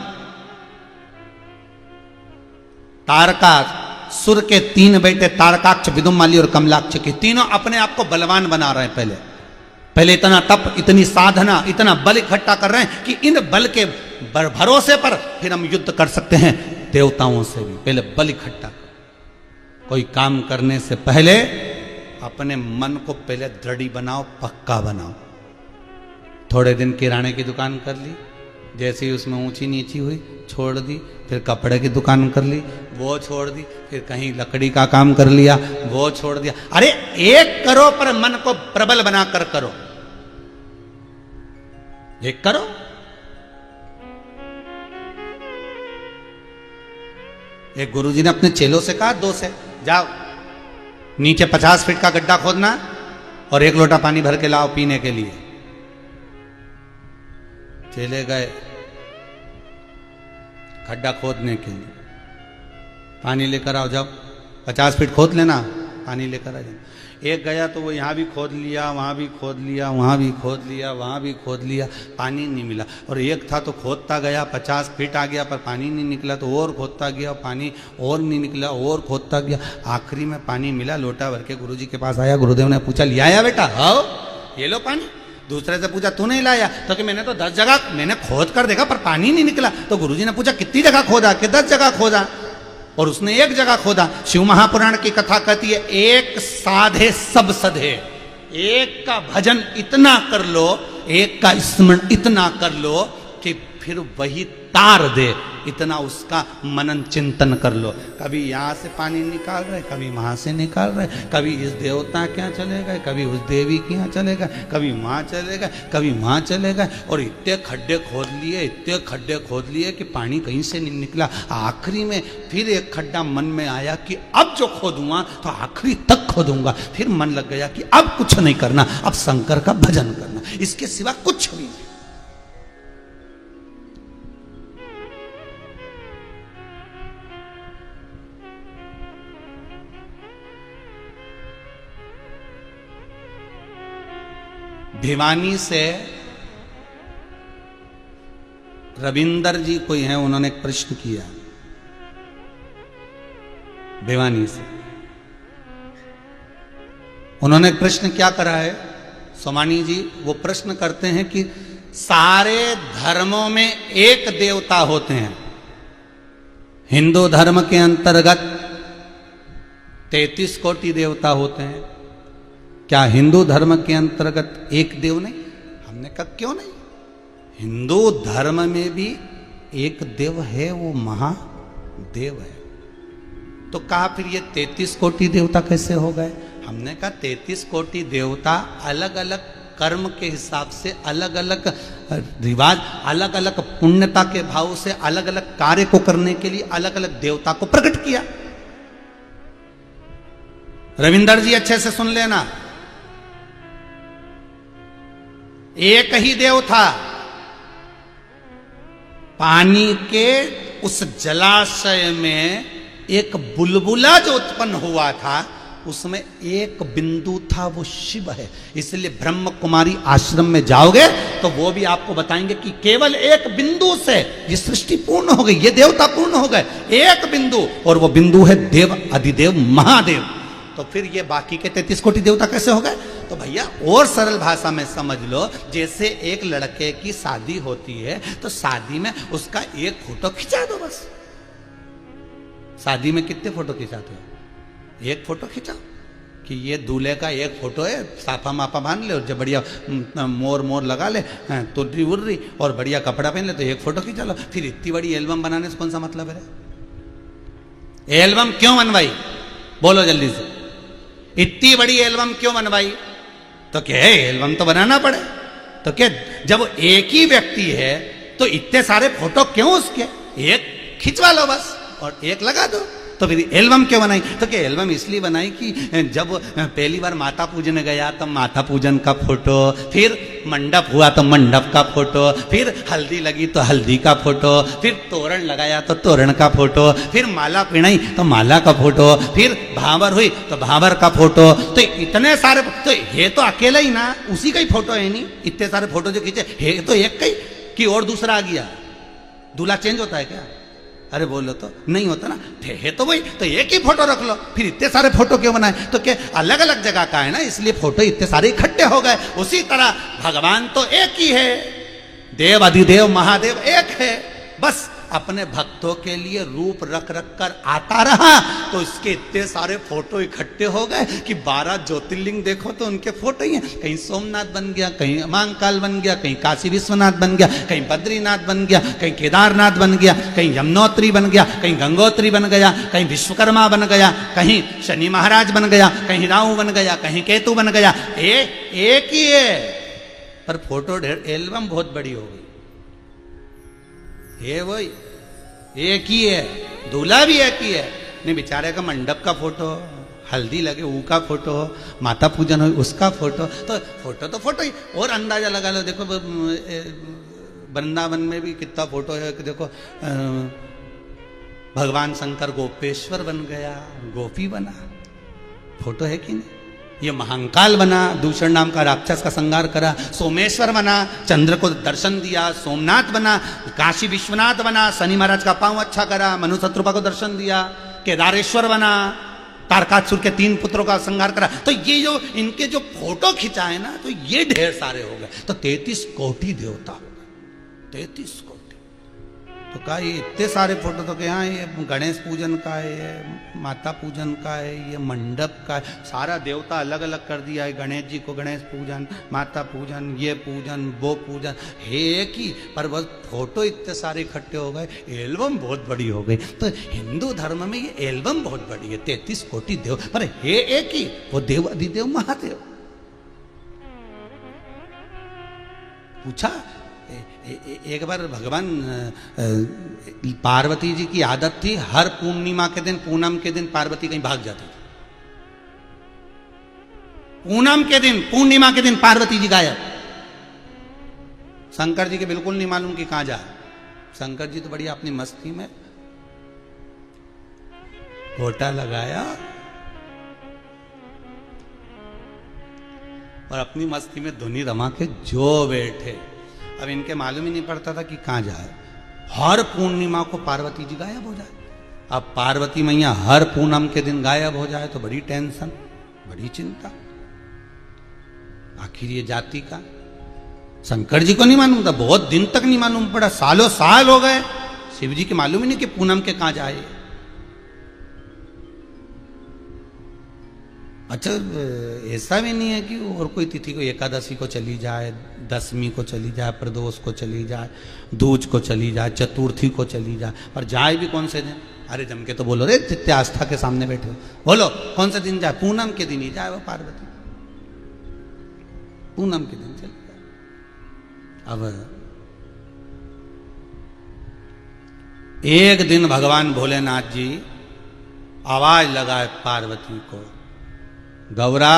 तारकाक्ष, सुर के 3 बेटे तारकाक्ष, विदुमाली और कमलाक्ष के तीनों अपने आप को बलवान बना रहे हैं। पहले इतना तप, इतनी साधना, इतना बल इकट्ठा कर रहे हैं कि इन बल के भरोसे पर फिर हम युद्ध कर सकते हैं देवताओं से भी। पहले बल इकट्ठा कर। कोई काम करने से पहले अपने मन को पहले दृढ़ बनाओ, पक्का बनाओ। थोड़े दिन किराने की दुकान कर ली, जैसे ही उसमें ऊंची नीची हुई छोड़ दी। फिर कपड़े की दुकान कर ली, वो छोड़ दी। फिर कहीं लकड़ी का काम कर लिया, वो छोड़ दिया। अरे एक करो पर मन को प्रबल बनाकर करो, एक करो। एक गुरुजी ने अपने चेलों से कहा, 2 से जाओ, नीचे 50 फीट का गड्ढा खोदना और 1 लोटा पानी भर के लाओ पीने के लिए। चले गए खड्डा खोदने के लिए, पानी लेकर आओ, जाओ 50 फीट खोद लेना, पानी लेकर आ जाओ। एक गया तो वो यहाँ भी खोद लिया, वहाँ भी खोद लिया, वहाँ भी खोद लिया, वहाँ भी खोद लिया, पानी नहीं मिला। और एक था तो खोदता गया, 50 फीट आ गया पर पानी नहीं निकला, तो और खोदता गया, पानी और नहीं निकला, और खोदता गया। आखिरी में पानी मिला, लोटा भर के गुरुजी के पास आया। गुरुदेव ने पूछा, लिया आया बेटा? हाँ, ये लो पानी। दूसरे से पूछा, तू नहीं लाया? तो कि मैंने तो 10 जगह मैंने खोद कर देखा पर पानी नहीं निकला। तो गुरुजी ने पूछा, कितनी जगह खोदा? कि 10 जगह खोदा। और उसने 1 जगह खोदा। शिव महापुराण की कथा कहती है, एक साधे सब सधे। एक का भजन इतना कर लो, एक का स्मरण इतना कर लो कि फिर वही तार दे, इतना उसका मनन चिंतन कर लो। कभी यहाँ से पानी निकाल रहे, कभी वहां से निकाल रहे, कभी इस देवता के यहाँ चले गए, कभी उस देवी के यहाँ चले गए, कभी वहां चले गए, कभी वहां चले गए। और इतने खड्डे खोद लिए, इतने खड्डे खोद लिए कि पानी कहीं से नहीं निकला। आखिरी में फिर एक खड्डा मन में आया कि अब जो खोदूंगा तो आखिरी तक खोदूंगा। फिर मन लग गया कि अब कुछ नहीं करना, अब शंकर का भजन करना, इसके सिवा कुछ भी नहीं। भिवानी से रविंदर जी कोई हैं, उन्होंने एक प्रश्न किया भिवानी से। उन्होंने एक प्रश्न क्या करा है सोमानी जी? वो प्रश्न करते हैं कि सारे धर्मों में एक देवता होते हैं। हिंदू धर्म के अंतर्गत 33 कोटि देवता होते हैं, क्या हिंदू धर्म के अंतर्गत एक देव नहीं? हमने कहा क्यों नहीं, हिंदू धर्म में भी एक देव है, वो महादेव है। तो कहा फिर ये 33 कोटि देवता कैसे हो गए? हमने कहा 33 कोटि देवता अलग अलग कर्म के हिसाब से, अलग अलग रिवाज, अलग अलग पुण्यता के भाव से अलग अलग कार्य को करने के लिए अलग अलग देवता को प्रकट किया। रविंदर जी अच्छे से सुन लेना, एक ही देव था। पानी के उस जलाशय में एक बुलबुला जो उत्पन्न हुआ था, उसमें एक बिंदु था, वो शिव है। इसलिए ब्रह्म कुमारी आश्रम में जाओगे तो वो भी आपको बताएंगे कि केवल एक बिंदु से ये सृष्टि पूर्ण हो गई, ये देवता पूर्ण हो गए, एक बिंदु। और वो बिंदु है देव अधिदेव महादेव। तो फिर ये बाकी के 33 कोटि देवता कैसे हो गए? तो तो भैया और सरल भाषा में समझ लो, जैसे एक लड़के की शादी होती है तो शादी में उसका एक फोटो खिंचा दो बस। शादी में कितने फोटो खिंचाते हो? एक फोटो खिंचाओ कि ये दूल्हे का एक फोटो है, साफा मापा बांध ले और जब बढ़िया मोर मोर लगा ले, तुर्री उर्री और बढ़िया कपड़ा पहन ले तो एक फोटो खिंचा लो। फिर इतनी बड़ी एल्बम बनाने से कौन सा मतलब है? एल्बम क्यों बनवाई? बोलो जल्दी से, इतनी बड़ी एल्बम क्यों बनवाई? तो क्या है, एल्बम तो बनाना पड़े। तो क्या जब एक ही व्यक्ति है तो इतने सारे फोटो क्यों उसके? एक खिंचवा लो बस और एक लगा दो। तो फिर एल्बम क्यों बनाई? तो क्या एल्बम इसलिए बनाई कि जब पहली बार माता पूजन गया तब माता पूजन का फोटो, फिर मंडप हुआ तो मंडप का फोटो, फिर हल्दी लगी तो हल्दी का फोटो, फिर तोरण लगाया तो तोरण का फोटो, फिर माला पिनाई तो माला का फोटो, फिर भावर हुई तो भावर का फोटो। तो इतने सारे, तो ये तो अकेला ही ना, उसी का ही फोटो है नहीं। इतने सारे फोटो जो खींचे है तो एक का ही कि और दूसरा आ गया। दूल्हा चेंज होता है क्या? अरे बोलो तो नहीं होता ना, है तो वही, तो एक ही फोटो रख लो। फिर इतने सारे फोटो क्यों बनाए? तो क्या अलग अलग जगह का है ना, इसलिए फोटो इतने सारे इकट्ठे हो गए। उसी तरह भगवान तो एक ही है, देव अधिदेव महादेव एक है, बस अपने भक्तों के लिए रूप रख रख कर आता रहा। तो इसके इतने सारे फोटो इकट्ठे हो गए कि 12 ज्योतिर्लिंग देखो तो उनके फोटो ही हैं। कहीं सोमनाथ बन गया, कहीं महाकाल बन गया, कहीं काशी विश्वनाथ बन गया, कहीं बद्रीनाथ बन गया, कहीं केदारनाथ बन गया, कहीं यमुनोत्री बन गया, कहीं गंगोत्री बन गया, कहीं विश्वकर्मा बन गया, कहीं शनि महाराज बन गया, कहीं राहु बन गया, कहीं केतु बन गया। एक ही है पर फोटो ढेर। एल्बम बहुत बड़ी हो गई। ये वही एक ही है, दूल्हा भी एक ही है। नहीं, बेचारे का मंडप का फोटो, हल्दी लगे ऊ का फोटो, माता पूजन हो उसका फोटो, तो फोटो ही। और अंदाजा लगा लो, देखो वृंदावन में भी कितना फोटो है। देखो भगवान शंकर गोपेश्वर बन गया, गोपी बना, फोटो है कि नहीं? ये महाकाल बना, दूषण नाम का राक्षस का संहार करा। सोमेश्वर बना, चंद्र को दर्शन दिया। सोमनाथ बना, काशी विश्वनाथ बना, शनि महाराज का पांव अच्छा करा, मनु शत्रुपा को दर्शन दिया। केदारेश्वर बना, तारकासुर के 3 पुत्रों का संहार करा। तो ये जो इनके जो फोटो खिंचाए ना, तो ये ढेर सारे हो गए। तो 33 कोटि देवता हो गए, 33 कोटि। तो कहा ये इतने सारे फोटो, तो क्या ये गणेश पूजन का है, ये माता पूजन का है, ये मंडप का है, सारा देवता अलग अलग कर दिया है। गणेश जी को गणेश पूजन, माता पूजन, ये पूजन, वो पूजन है एक ही, पर बस फोटो इतने सारे इकट्ठे हो गए, एल्बम बहुत बड़ी हो गई। तो हिंदू धर्म में ये एल्बम बहुत बड़ी है, 33 कोटि देव, पर है एक ही, वो देव अधिदेव महादेव। पूछा एक बार, भगवान पार्वती जी की आदत थी, हर पूर्णिमा के दिन, पूनम के दिन पार्वती कहीं भाग जाती थी। पूनम के दिन, पूर्णिमा के दिन पार्वती जी गायब। शंकर जी के बिल्कुल नहीं मालूम कि कहां जाए। शंकर जी तो बढ़िया अपनी मस्ती में घोटा लगाया और अपनी मस्ती में धुनी रमा के जो बैठे। अब इनके मालूम ही नहीं पड़ता था कि कहां जाए। हर पूर्णिमा को पार्वती जी गायब हो जाए। अब पार्वती मैया हर पूनम के दिन गायब हो जाए तो बड़ी टेंशन, बड़ी चिंता। आखिर ये जाति का शंकर जी को नहीं मालूम था, बहुत दिन तक नहीं मालूम पड़ा, सालों साल हो गए। शिव जी के मालूम ही नहीं कि पूनम के कहां जाए। अच्छा, ऐसा भी नहीं है कि और कोई तिथि को, एकादशी को चली जाए, दशमी को चली जाए, प्रदोष को चली जाए, दूज को चली जाए, चतुर्थी को चली जाए, पर जाए भी कौन से दिन? अरे जम के तो बोलो रे, जितने आस्था के सामने बैठे हो, बोलो कौन से दिन जाए? पूनम के दिन ही जाए वो पार्वती, पूनम के दिन चली जाए। अब एक दिन भगवान भोलेनाथ जी आवाज लगाए पार्वती को, गौरा,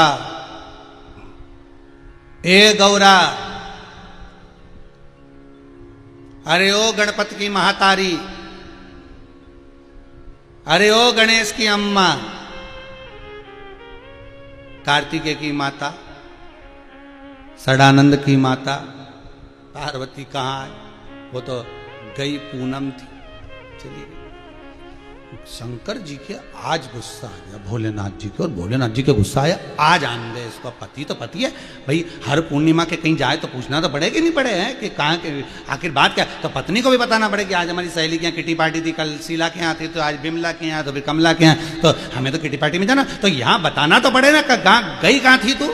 ए गौरा, अरे ओ गणपति की महातारी, अरे ओ गणेश की अम्मा, कार्तिकेय की माता, सदानंद की माता, पार्वती कहाँ है? वो तो गई पूनम थी, चली गई। शंकर जी के आज गुस्सा आ गया भोलेनाथ जी के, और भोलेनाथ जी के गुस्सा आया, आज आन दे इसका पति तो पति है भाई, हर पूर्णिमा के कहीं जाए तो पूछना तो पड़ेगा नहीं पड़े हैं कि कहाँ के आखिर बात क्या, तो पत्नी को भी बताना पड़ेगा कि आज हमारी सहेली के यहाँ किटी पार्टी थी, कल शीला के यहाँ थी, तो आज बिमला के यहाँ, तो फिर कमला के यहाँ, तो हमें तो किटी पार्टी में जाना, तो यहाँ बताना तो पड़े ना, गई कहाँ थी तू,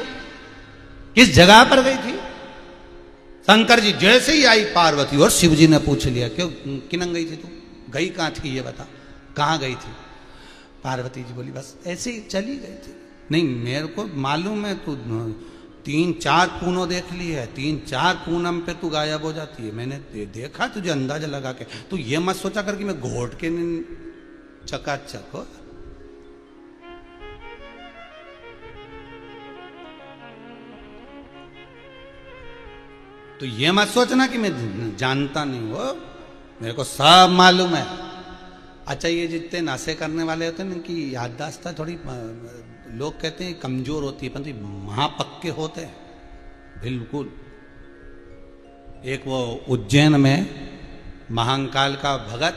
किस जगह पर गई थी। शंकर जी जैसे ही आई पार्वती और शिव जी ने पूछ लिया क्यों किनंग गई थी तू, गई कहाँ थी ये बता, कहाँ गई थी। पार्वती जी बोली बस ऐसे ही चली गई थी। नहीं मेरे को मालूम है तू 3-4 पूनों देख ली है, 3-4 पूनम पे तू गायब हो जाती है, मैंने देखा तुझे अंदाजा लगा के, तू ये मत सोचा कर कि मैं घोट के चकाचक हो। तो ये मत सोचना कि मैं जानता नहीं हूं, मेरे को सब मालूम है। अच्छा ये जितने नशे करने वाले होते हैं ना, कि याददाश्त थोड़ी लोग कहते हैं कमजोर होती है, परंतु महापक्के होते हैं बिल्कुल। एक वो उज्जैन में महाकाल का भगत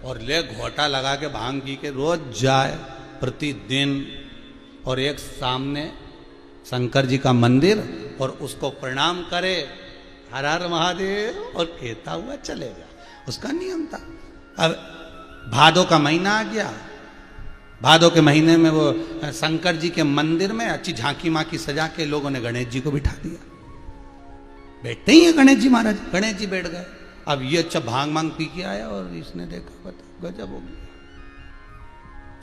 और ले घोटा लगा के भांग पी के रोज जाए प्रतिदिन, और एक सामने शंकर जी का मंदिर और उसको प्रणाम करे, हर हर महादेव, और कहता हुआ चले गया, उसका नियम था। अब भादों का महीना आ गया, भादों के महीने में वो शंकर जी के मंदिर में अच्छी झांकी माकी सजा के लोगों ने गणेश जी को बिठा दिया। बैठते ही है गणेश जी महाराज, गणेश जी बैठ गए। अब ये अच्छा भांग मांग पी के आया और इसने देखा बता गजब हो गया,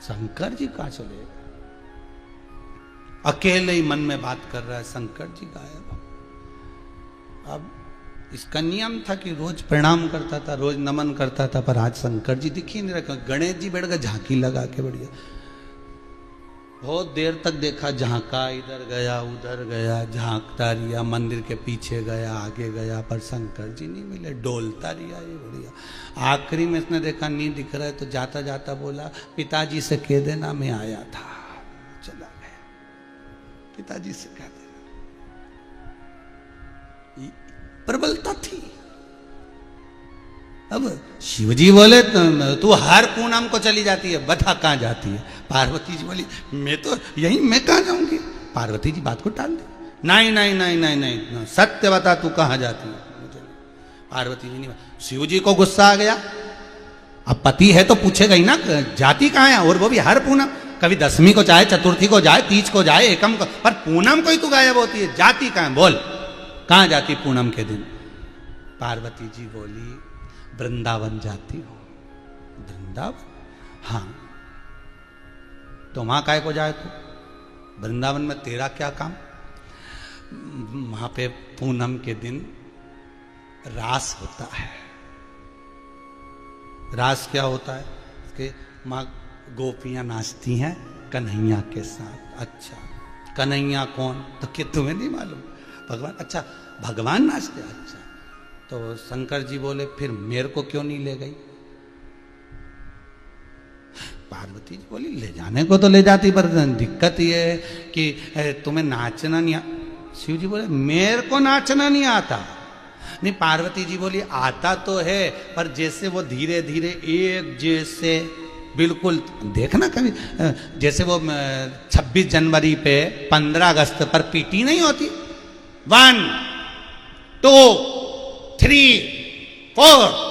शंकर जी कहाँ चले गए, अकेले ही मन में बात कर रहा है, शंकर जी गायब। अब इसका नियम था कि रोज प्रणाम करता था, रोज नमन करता था, पर आज शंकर जी दिख ही नहीं रहा। गणेश जी बैठ गए झांकी लगा के बढ़िया, बहुत देर तक देखा, झांका, इधर गया उधर गया, झांकता रिया, मंदिर के पीछे गया आगे गया, पर शंकर जी नहीं मिले, डोलता रिया ये बढ़िया। आखिरी में इसने देखा नहीं दिख रहा है, तो जाता जाता बोला पिताजी से कह देना मैं आया था। चला गया, पिताजी से कह देना। प्रबलता थी। अब शिवजी बोले तू हर पूनम को चली जाती है, बता कहां जाती है। पार्वती जी बोली मैं तो यही, मैं कहां जाऊंगी। पार्वती जी बात को टाल दी, नहीं नहीं नहीं नहीं नहीं सत्य बता तू कहां जाती है। पार्वती जी नहीं, शिव जी को गुस्सा आ गया, अब पति है तो पूछेगा ही ना जाती कहां है, और वो भी हर पूनम, कभी 10वीं को जाए, चतुर्थी को जाए, तीज को जाए, एकम को, पर पूनम को ही तू गायब होती है, जाती कहां है बोल, कहां जाती पूनम के दिन। पार्वती जी बोली वृंदावन जाती हूं। वृंदावन? हाँ, तो वहां काय को जाए तू, वृंदावन में तेरा क्या काम। वहां पे पूनम के दिन रास होता है। रास क्या होता है कि माँ गोपियां नाचती हैं कन्हैया के साथ। अच्छा, कन्हैया कौन, तो क्या तुम्हें नहीं मालूम, भगवान। अच्छा, भगवान नाचते, अच्छा। तो शंकर जी बोले फिर मेरे को क्यों नहीं ले गई। पार्वती जी बोली ले जाने को तो ले जाती, पर दिक्कत ये है कि तुम्हें नाचना नहीं शिव जी बोले मेरे को नाचना नहीं आता। नहीं, पार्वती जी बोली आता तो है, पर जैसे वो धीरे धीरे एक जैसे बिल्कुल, देखना कभी जैसे वो 26 जनवरी पे 15 अगस्त पर पीटी नहीं होती, 1 2 3 4।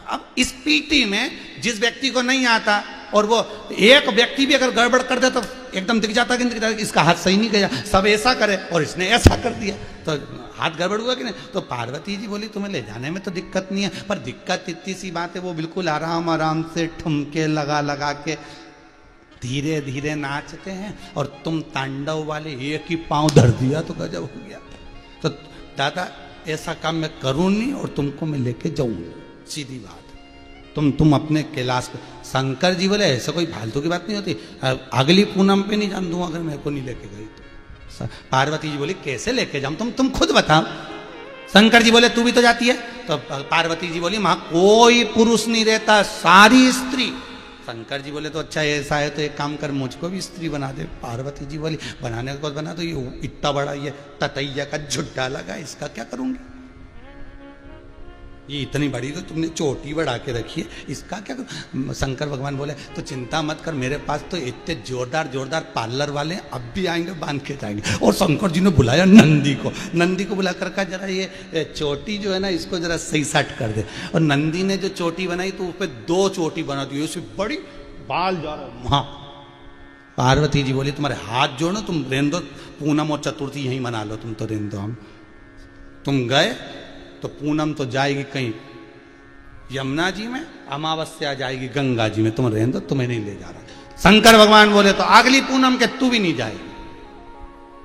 अब इस पीटी में जिस व्यक्ति को नहीं आता, और वो एक व्यक्ति भी अगर गड़बड़ कर दे तो एकदम दिख जाता कि नहीं दिख जाता, इसका हाथ सही नहीं गया, सब ऐसा करे और इसने ऐसा कर दिया, तो हाथ गड़बड़ हुआ कि नहीं। तो पार्वती जी बोली तुम्हें ले जाने में तो दिक्कत नहीं है, पर दिक्कत इतनी सी बात है, वो बिल्कुल आराम आराम से ठुमके लगा लगा के धीरे धीरे नाचते हैं, और तुम तांडव वाले एक ही पांव धर दिया तो गजब हो गया। तो दादा ऐसा काम मैं करूं नहीं, और तुमको मैं लेके जाऊंगा, सीधी बात। तुम अपने कैलाश पे। शंकर जी बोले ऐसा कोई फालतू की बात नहीं होती, अगली पूनम पे नहीं जान दूंगा अगर मेरे को नहीं लेके गई तो। पार्वती जी बोली कैसे लेके जाऊं, तुम खुद बताओ। शंकर जी बोले तू भी तो जाती है। तो पार्वती जी बोली वहां कोई पुरुष नहीं रहता, सारी स्त्री। शंकर जी बोले तो अच्छा ऐसा है तो एक काम कर, मुझको भी स्त्री बना दे। पार्वती जी बोली बनाने को बना, तो ये इतना बड़ा ये ततैया का झुड्डा लगा, इसका क्या करूंगी। ये इतनी बड़ी तो तुमने चोटी बढ़ा के रखी है, इसका क्या? शंकर भगवान बोले तो चिंता मत कर, मेरे पास तो इतने जोरदार जोरदार पार्लर वाले हैं, अब भी आएंगे, बांध के जाएंगे। और शंकर जी ने बुलाया नंदी को, नंदी को बुला कर कहा जरा ये चोटी जो है ना इसको जरा सही सेट कर दे। और नंदी ने जो चोटी बनाई तो उस पर 2 चोटी बना दी, उससे बड़ी बाल जा रहा वहां। पार्वती जी बोली तुम्हारे हाथ जोड़ो, तुम रहने दो, पूनम और चतुर्थी यहीं मना लो, तुम तो रहने दो। हम तुम गए तो पूनम तो जाएगी कहीं यमुना जी में, अमावस्या जाएगी गंगा जी में, तुम रहने दो, तुम्हें नहीं ले जा रहा। शंकर भगवान बोले तो अगली पूनम के तू भी नहीं जाएगी,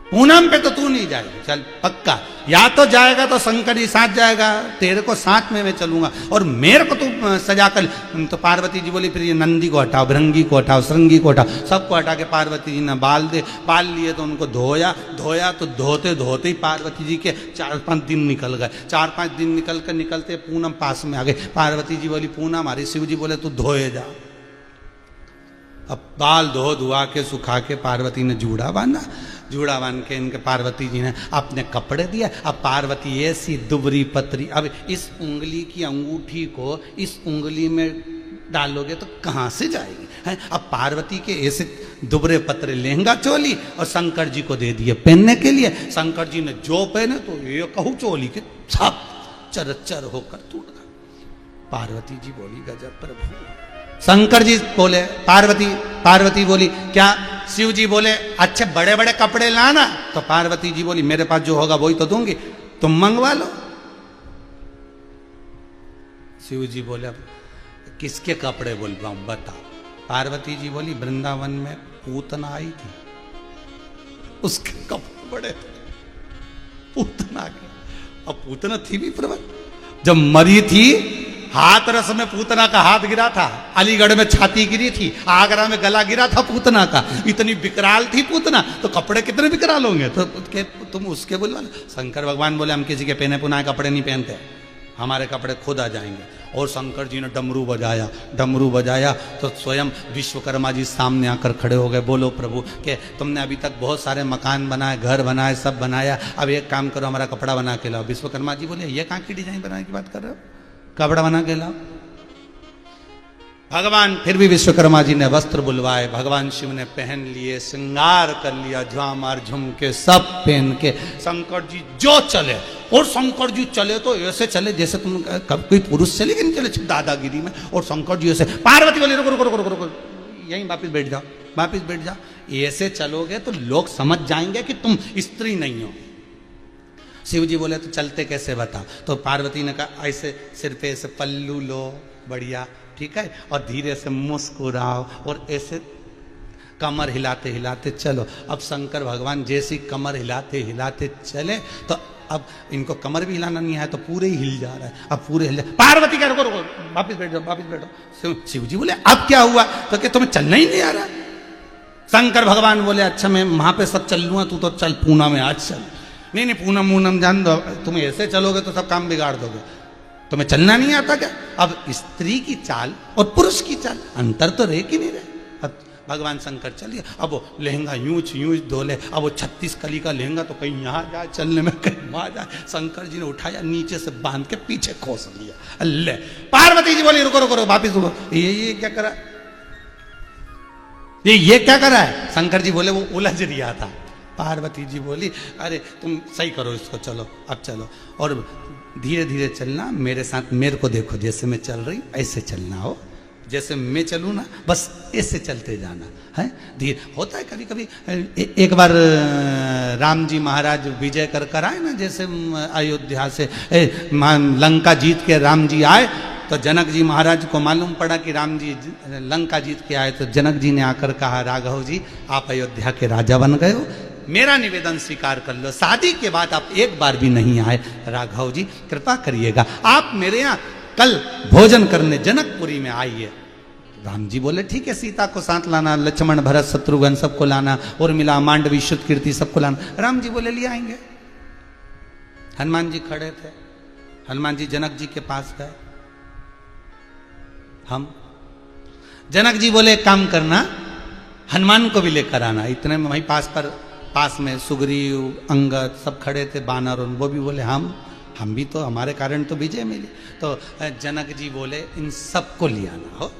पूनम पे तो तू नहीं जाएगी, चल पक्का। या तो जाएगा तो शंकर जी साथ जाएगा, तेरे को साथ में मैं चलूंगा, और मेरे को तू सजा कर। तो पार्वती जी बोली फिर ये नंदी को हटाओ, भृंगी को हटाओ, श्रृंगी को हटाओ, सबको हटा के पार्वती जी ने बाल लिए तो उनको धोया तो धोते धोते ही पार्वती जी के 4-5 दिन निकल गए। 4-5 दिन निकलते पूनम पास में आ गई। पार्वती जी बोली पूनम हमारी, शिव जी बोले तू धोए जा। अब बाल धुआ के सुखा के पार्वती ने जूड़ा बांधा, जूड़ा बांध के इनके पार्वती जी ने अपने कपड़े दिया। अब पार्वती ऐसी दुबरी पतरी, अब इस उंगली की अंगूठी को इस उंगली में डालोगे तो कहाँ से जाएगी है? अब पार्वती के ऐसे दुबरे पतरे लहंगा चोली और शंकर जी को दे दिए पहनने के लिए। शंकर जी ने जो पहने तो ये कहूँ चोली के छप चरचर होकर टूट गए। पार्वती जी बोली गजब प्रभु। शंकर जी बोले पार्वती बोली क्या? शिव जी बोले अच्छे बड़े बड़े कपड़े लाना। तो पार्वती जी बोली मेरे पास जो होगा वही तो दूंगी, तुम मंगवा लो। शिव जी बोले अब किसके कपड़े बोलवाऊं बताओ। पार्वती जी बोली वृंदावन में पूतना आई थी, उसके कपड़े बड़े थे, पूतना के। अब पूतना थी भी प्रबल, जब मरी थी हाथ रस में पूतना का हाथ गिरा था, अलीगढ़ में छाती गिरी थी, आगरा में गला गिरा था पूतना का। इतनी विकराल थी पूतना, तो कपड़े कितने विकराल होंगे? तो तुम उसके बोलवा। शंकर भगवान बोले हम किसी के पहने पुनाए कपड़े नहीं पहनते, हमारे कपड़े खुद आ जाएंगे। और शंकर जी ने डमरू बजाया तो स्वयं विश्वकर्मा जी सामने आकर खड़े हो गए। बोलो प्रभु कि तुमने अभी तक बहुत सारे मकान बनाए, घर बनाए, सब बनाया, अब एक काम करो हमारा कपड़ा बना के लाओ। विश्वकर्मा जी बोले ये कहाँ की डिजाइन बनाने की बात कर रहे हो, कपड़ा बना के लाओ। भगवान फिर भी विश्वकर्मा जी ने वस्त्र बुलवाए, भगवान शिव ने पहन लिए, श्रृंगार कर लिया, झामार झुमके सब पहन के शंकर जी जो चले। और शंकर जी चले तो ऐसे चले जैसे तुम कब कोई पुरुष चले कि नहीं चले दादागिरी में। और शंकर जी ऐसे, पार्वती बोले रुको रुको रुको रुको, यहीं वापिस बैठ जाओ। ऐसे चलोगे तो लोग समझ जाएंगे कि तुम स्त्री नहीं हो। शिव जी बोले तो चलते कैसे बता। तो पार्वती ने कहा ऐसे सिर पे ऐसे पल्लू लो, बढ़िया ठीक है, और धीरे से मुस्कुराओ और ऐसे कमर हिलाते हिलाते चलो। अब शंकर भगवान जैसी कमर हिलाते हिलाते चले तो अब इनको कमर भी हिलाना नहीं है तो पूरे ही हिल जा रहा है। अब पूरे हिल जा, पार्वती कह रुको रुको, वापिस बैठ जाओ। शिव जी बोले अब क्या हुआ? तो क्या तुम्हें चलना ही नहीं आ रहा? शंकर भगवान बोले अच्छा मैं वहां पे सब चल लूंगा, तू तो चल पूना में आज चल। नहीं पूनम जान दो, तुम ऐसे चलोगे तो सब काम बिगाड़ दोगे, तुम्हें चलना नहीं आता क्या? अब स्त्री की चाल और पुरुष की चाल अंतर तो रह कि नहीं रहे। अब भगवान शंकर चलिए, अब वो लहंगा यूं धोले, अब वो 36 कली का लहंगा तो कहीं यहाँ जाए चलने में, कहीं वहां जाए। शंकर जी ने उठाया, नीचे से बांध के पीछे खोस लिया। अल्ले पार्वती जी बोली रुको रुको रुको, वापिस रुको। ये क्या करा, ये क्या करा है? शंकर जी बोले वो उलझ रिया था। पार्वती जी बोली अरे तुम सही करो इसको, चलो अब चलो और धीरे धीरे चलना, मेरे साथ, मेरे को देखो जैसे मैं चल रही ऐसे चलना हो, जैसे मैं चलूँ ना बस ऐसे चलते जाना है। धीरे होता है कभी कभी। एक बार राम जी महाराज विजय कर आए ना, जैसे अयोध्या से लंका जीत के राम जी आए तो जनक जी महाराज को मालूम पड़ा कि राम जी लंका जीत के आए। तो जनक जी ने आकर कहा राघव जी आप अयोध्या के राजा बन गए हो, मेरा निवेदन स्वीकार कर लो, शादी के बाद आप एक बार भी नहीं आए, राघव जी कृपा करिएगा आप मेरे यहाँ कल भोजन करने जनकपुरी में आइए। राम जी बोले ठीक है, सीता को साथ लाना, लक्ष्मण भरत शत्रुघ्न सबको लाना, और मिला मांडवी श्रुत कीर्ति सबको लाना। राम जी बोले ले आएंगे। हनुमान जी खड़े थे, हनुमान जी जनक जी के पास गए। हम जनक जी बोले काम करना, हनुमान को भी लेकर आना। इतने में वहीं पास में सुग्रीव अंगद सब खड़े थे, बानर, और वो भी बोले हम हम भी तो, हमारे कारण तो विजय मिली। तो जनक जी बोले इन सबको ले आना हो।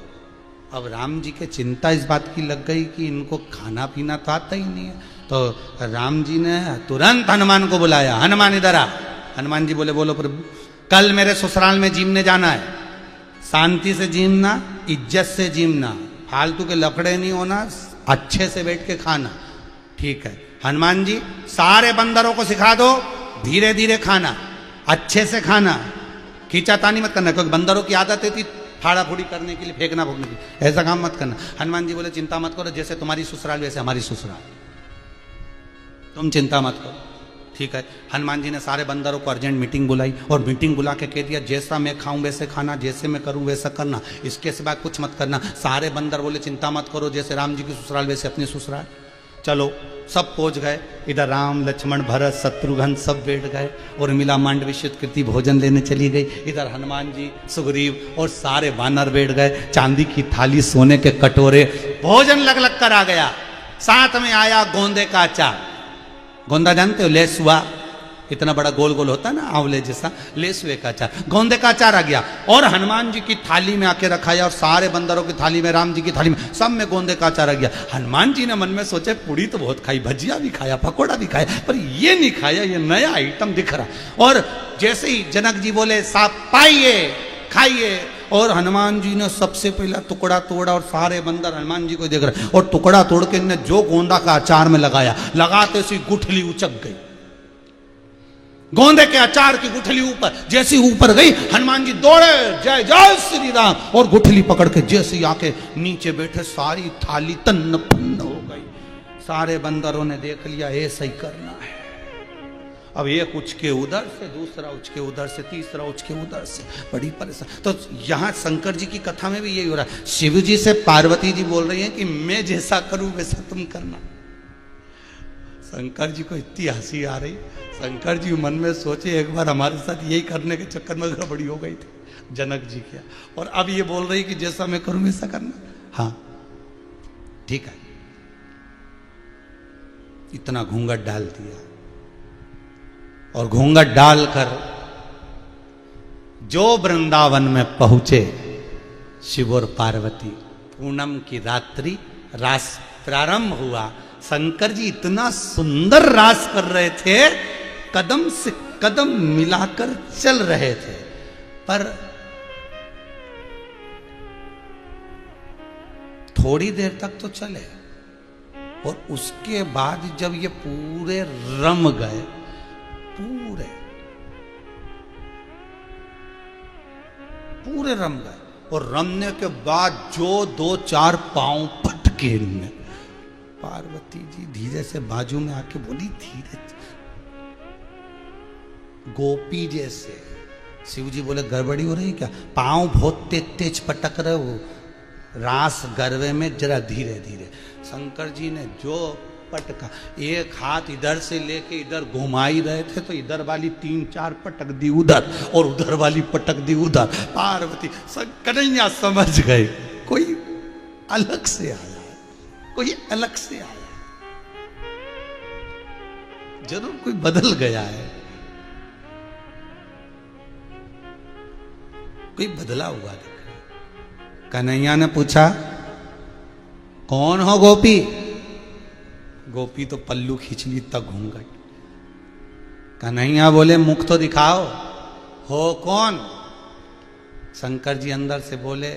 अब राम जी के चिंता इस बात की लग गई कि इनको खाना पीना तो आता ही नहीं है। तो राम जी ने तुरंत हनुमान को बुलाया, हनुमान इधर आ। हनुमान जी बोले बोलो प्रभु, कल मेरे ससुराल में जीमने जाना है, शांति से जीमना, इज्जत से जीमना, फालतू के लफड़े नहीं होना, अच्छे से बैठ के खाना। ठीक है हनुमान जी, सारे बंदरों को सिखा दो धीरे धीरे खाना, अच्छे से खाना, खींचातानी मत करना, क्योंकि बंदरों की आदत थी फाड़ा फूड़ी करने के लिए, फेंकना फूकने के लिए, ऐसा काम मत करना। हनुमान जी बोले चिंता मत करो, जैसे तुम्हारी ससुराल वैसे हमारी ससुराल, तुम चिंता मत करो। ठीक है हनुमान जी ने सारे बंदरों को अर्जेंट मीटिंग बुलाई और मीटिंग बुला के कह दिया जैसा मैं खाऊं वैसे खाना, जैसे मैं करूं वैसा करना, इसके सिवा कुछ मत करना। सारे बंदर बोले चिंता मत करो, जैसे राम जी की ससुराल वैसे अपनी ससुराल। चलो सब पहुंच गए, इधर राम लक्ष्मण भरत शत्रुघ्न सब बैठ गए, और मिला मांडवी कृति भोजन लेने चली गई। इधर हनुमान जी सुग्रीव और सारे वानर बैठ गए, चांदी की थाली सोने के कटोरे, भोजन लग लग कर आ गया। साथ में आया गोंदे का अचार, गोंदा जानते हो लेसुआ, इतना बड़ा गोल गोल होता है ना आंवले जैसा, लेसुए का अचार, गोंदे का अचार आ गया और हनुमान जी की थाली में आके रखाया, और सारे बंदरों की थाली में, राम जी की थाली में, सब में गोंदे का अचार आ गया। हनुमान जी ने मन में सोचे पूड़ी तो बहुत खाई, भजिया भी खाया, पकौड़ा भी खाया, पर ये नहीं खाया, ये नया आइटम दिख रहा। और जैसे ही जनक जी बोले साहब पाइए खाइए, और हनुमान जी ने सबसे पहला टुकड़ा तोड़ा, और सारे बंदर हनुमान जी को देख रहे, और टुकड़ा तोड़ के इन्हें जो गोंदा का अचार में लगाया, लगाते सी गुठली उचक गई, गोंदे के अचार की गुठली ऊपर, जैसी ऊपर गई हनुमान जी दौड़े जय जय श्री राम, और गुठली पकड़ के जैसे आके नीचे बैठे, सारी थाली तन्न पन्न हो गई। सारे बंदरों ने देख लिया ऐसा ही करना है। अब एक उच के उधर से, दूसरा उच के उधर से, तीसरा उच के उधर से, बड़ी परेशान। तो यहाँ शंकर जी की कथा में भी यही हो रहा है, शिव जी से पार्वती जी बोल रही हैं कि मैं जैसा करूं वैसा तुम करना। शंकर जी को इतनी हंसी आ रही, शंकर जी मन में सोचे एक बार हमारे साथ यही करने के चक्कर में गड़बड़ी हो गई थी जनक जी क्या, और अब ये बोल रही कि जैसा मैं करूं वैसा करना। हाँ ठीक है, इतना घूंघट डाल दिया, और घूंघट डालकर जो वृंदावन में पहुंचे शिव और पार्वती, पूनम की रात्रि रास प्रारंभ हुआ। शंकर जी इतना सुंदर रास कर रहे थे, कदम से कदम मिलाकर चल रहे थे, पर थोड़ी देर तक तो चले, और उसके बाद जब ये पूरे रम गए, पूरे रम गए, और रमने के बाद जो दो चार पांव पटके इनमें, पार्वती जी धीरे से बाजू में आके बोली धीरे, गोपी जैसे। शिव जी बोले गड़बड़ी हो रही क्या, पांव बहुत तेज तेज पटक रहे हो, रास गरबे में जरा धीरे धीरे। शंकर जी ने जो पटका, एक हाथ इधर से लेके इधर घुमाई रहे थे, तो इधर वाली 3-4 पटक दी उधर, और उधर वाली पटक दी उधर। पार्वती कन्हैया समझ गए कोई अलग से आया है, कोई अलग से आया है, जरूर कोई बदल गया है, कोई बदला हुआ दिख रहा। कन्हैया ने पूछा कौन हो गोपी? गोपी तो पल्लू खींच ली तक घूंघट। कन्हैया बोले मुख तो दिखाओ, हो कौन? शंकर जी अंदर से बोले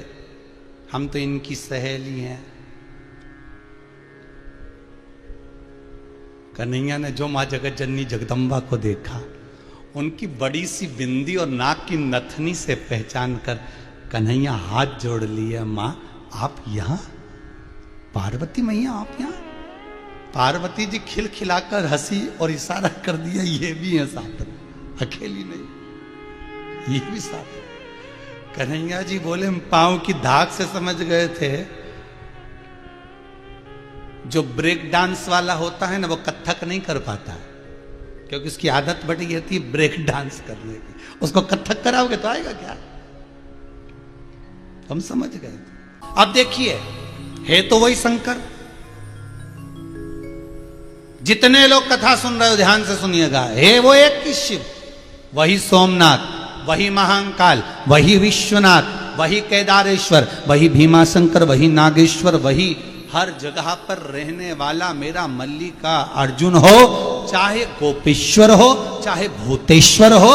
हम तो इनकी सहेली हैं। कन्हैया ने जो मां जगत जननी जगदम्बा को देखा, उनकी बड़ी सी बिंदी और नाक की नथनी से पहचान कर कन्हैया हाथ जोड़ लिए, मां आप यहां? पार्वती मैया आप यहां? पार्वती जी खिलखिलाकर हंसी और इशारा कर दिया ये भी है साथ में, अकेली नहीं, ये भी साथ में। कन्हैया जी बोले पांव की धाक से समझ गए थे, जो ब्रेक डांस वाला होता है ना वो कथक नहीं कर पाता है, क्योंकि उसकी आदत बड़ी होती है ब्रेक डांस करने की। उसको कथक कराओगे तो आएगा क्या? हम समझ गए। अब देखिए है तो वही शंकर। जितने लोग कथा सुन रहे हो ध्यान से सुनिएगा, हे वो एक ही शिव, वही सोमनाथ, वही महाकाल, वही विश्वनाथ, वही केदारेश्वर, वही भीमाशंकर, वही नागेश्वर, वही हर जगह पर रहने वाला मेरा मल्लिका अर्जुन हो, चाहे गोपेश्वर हो, चाहे भूतेश्वर हो,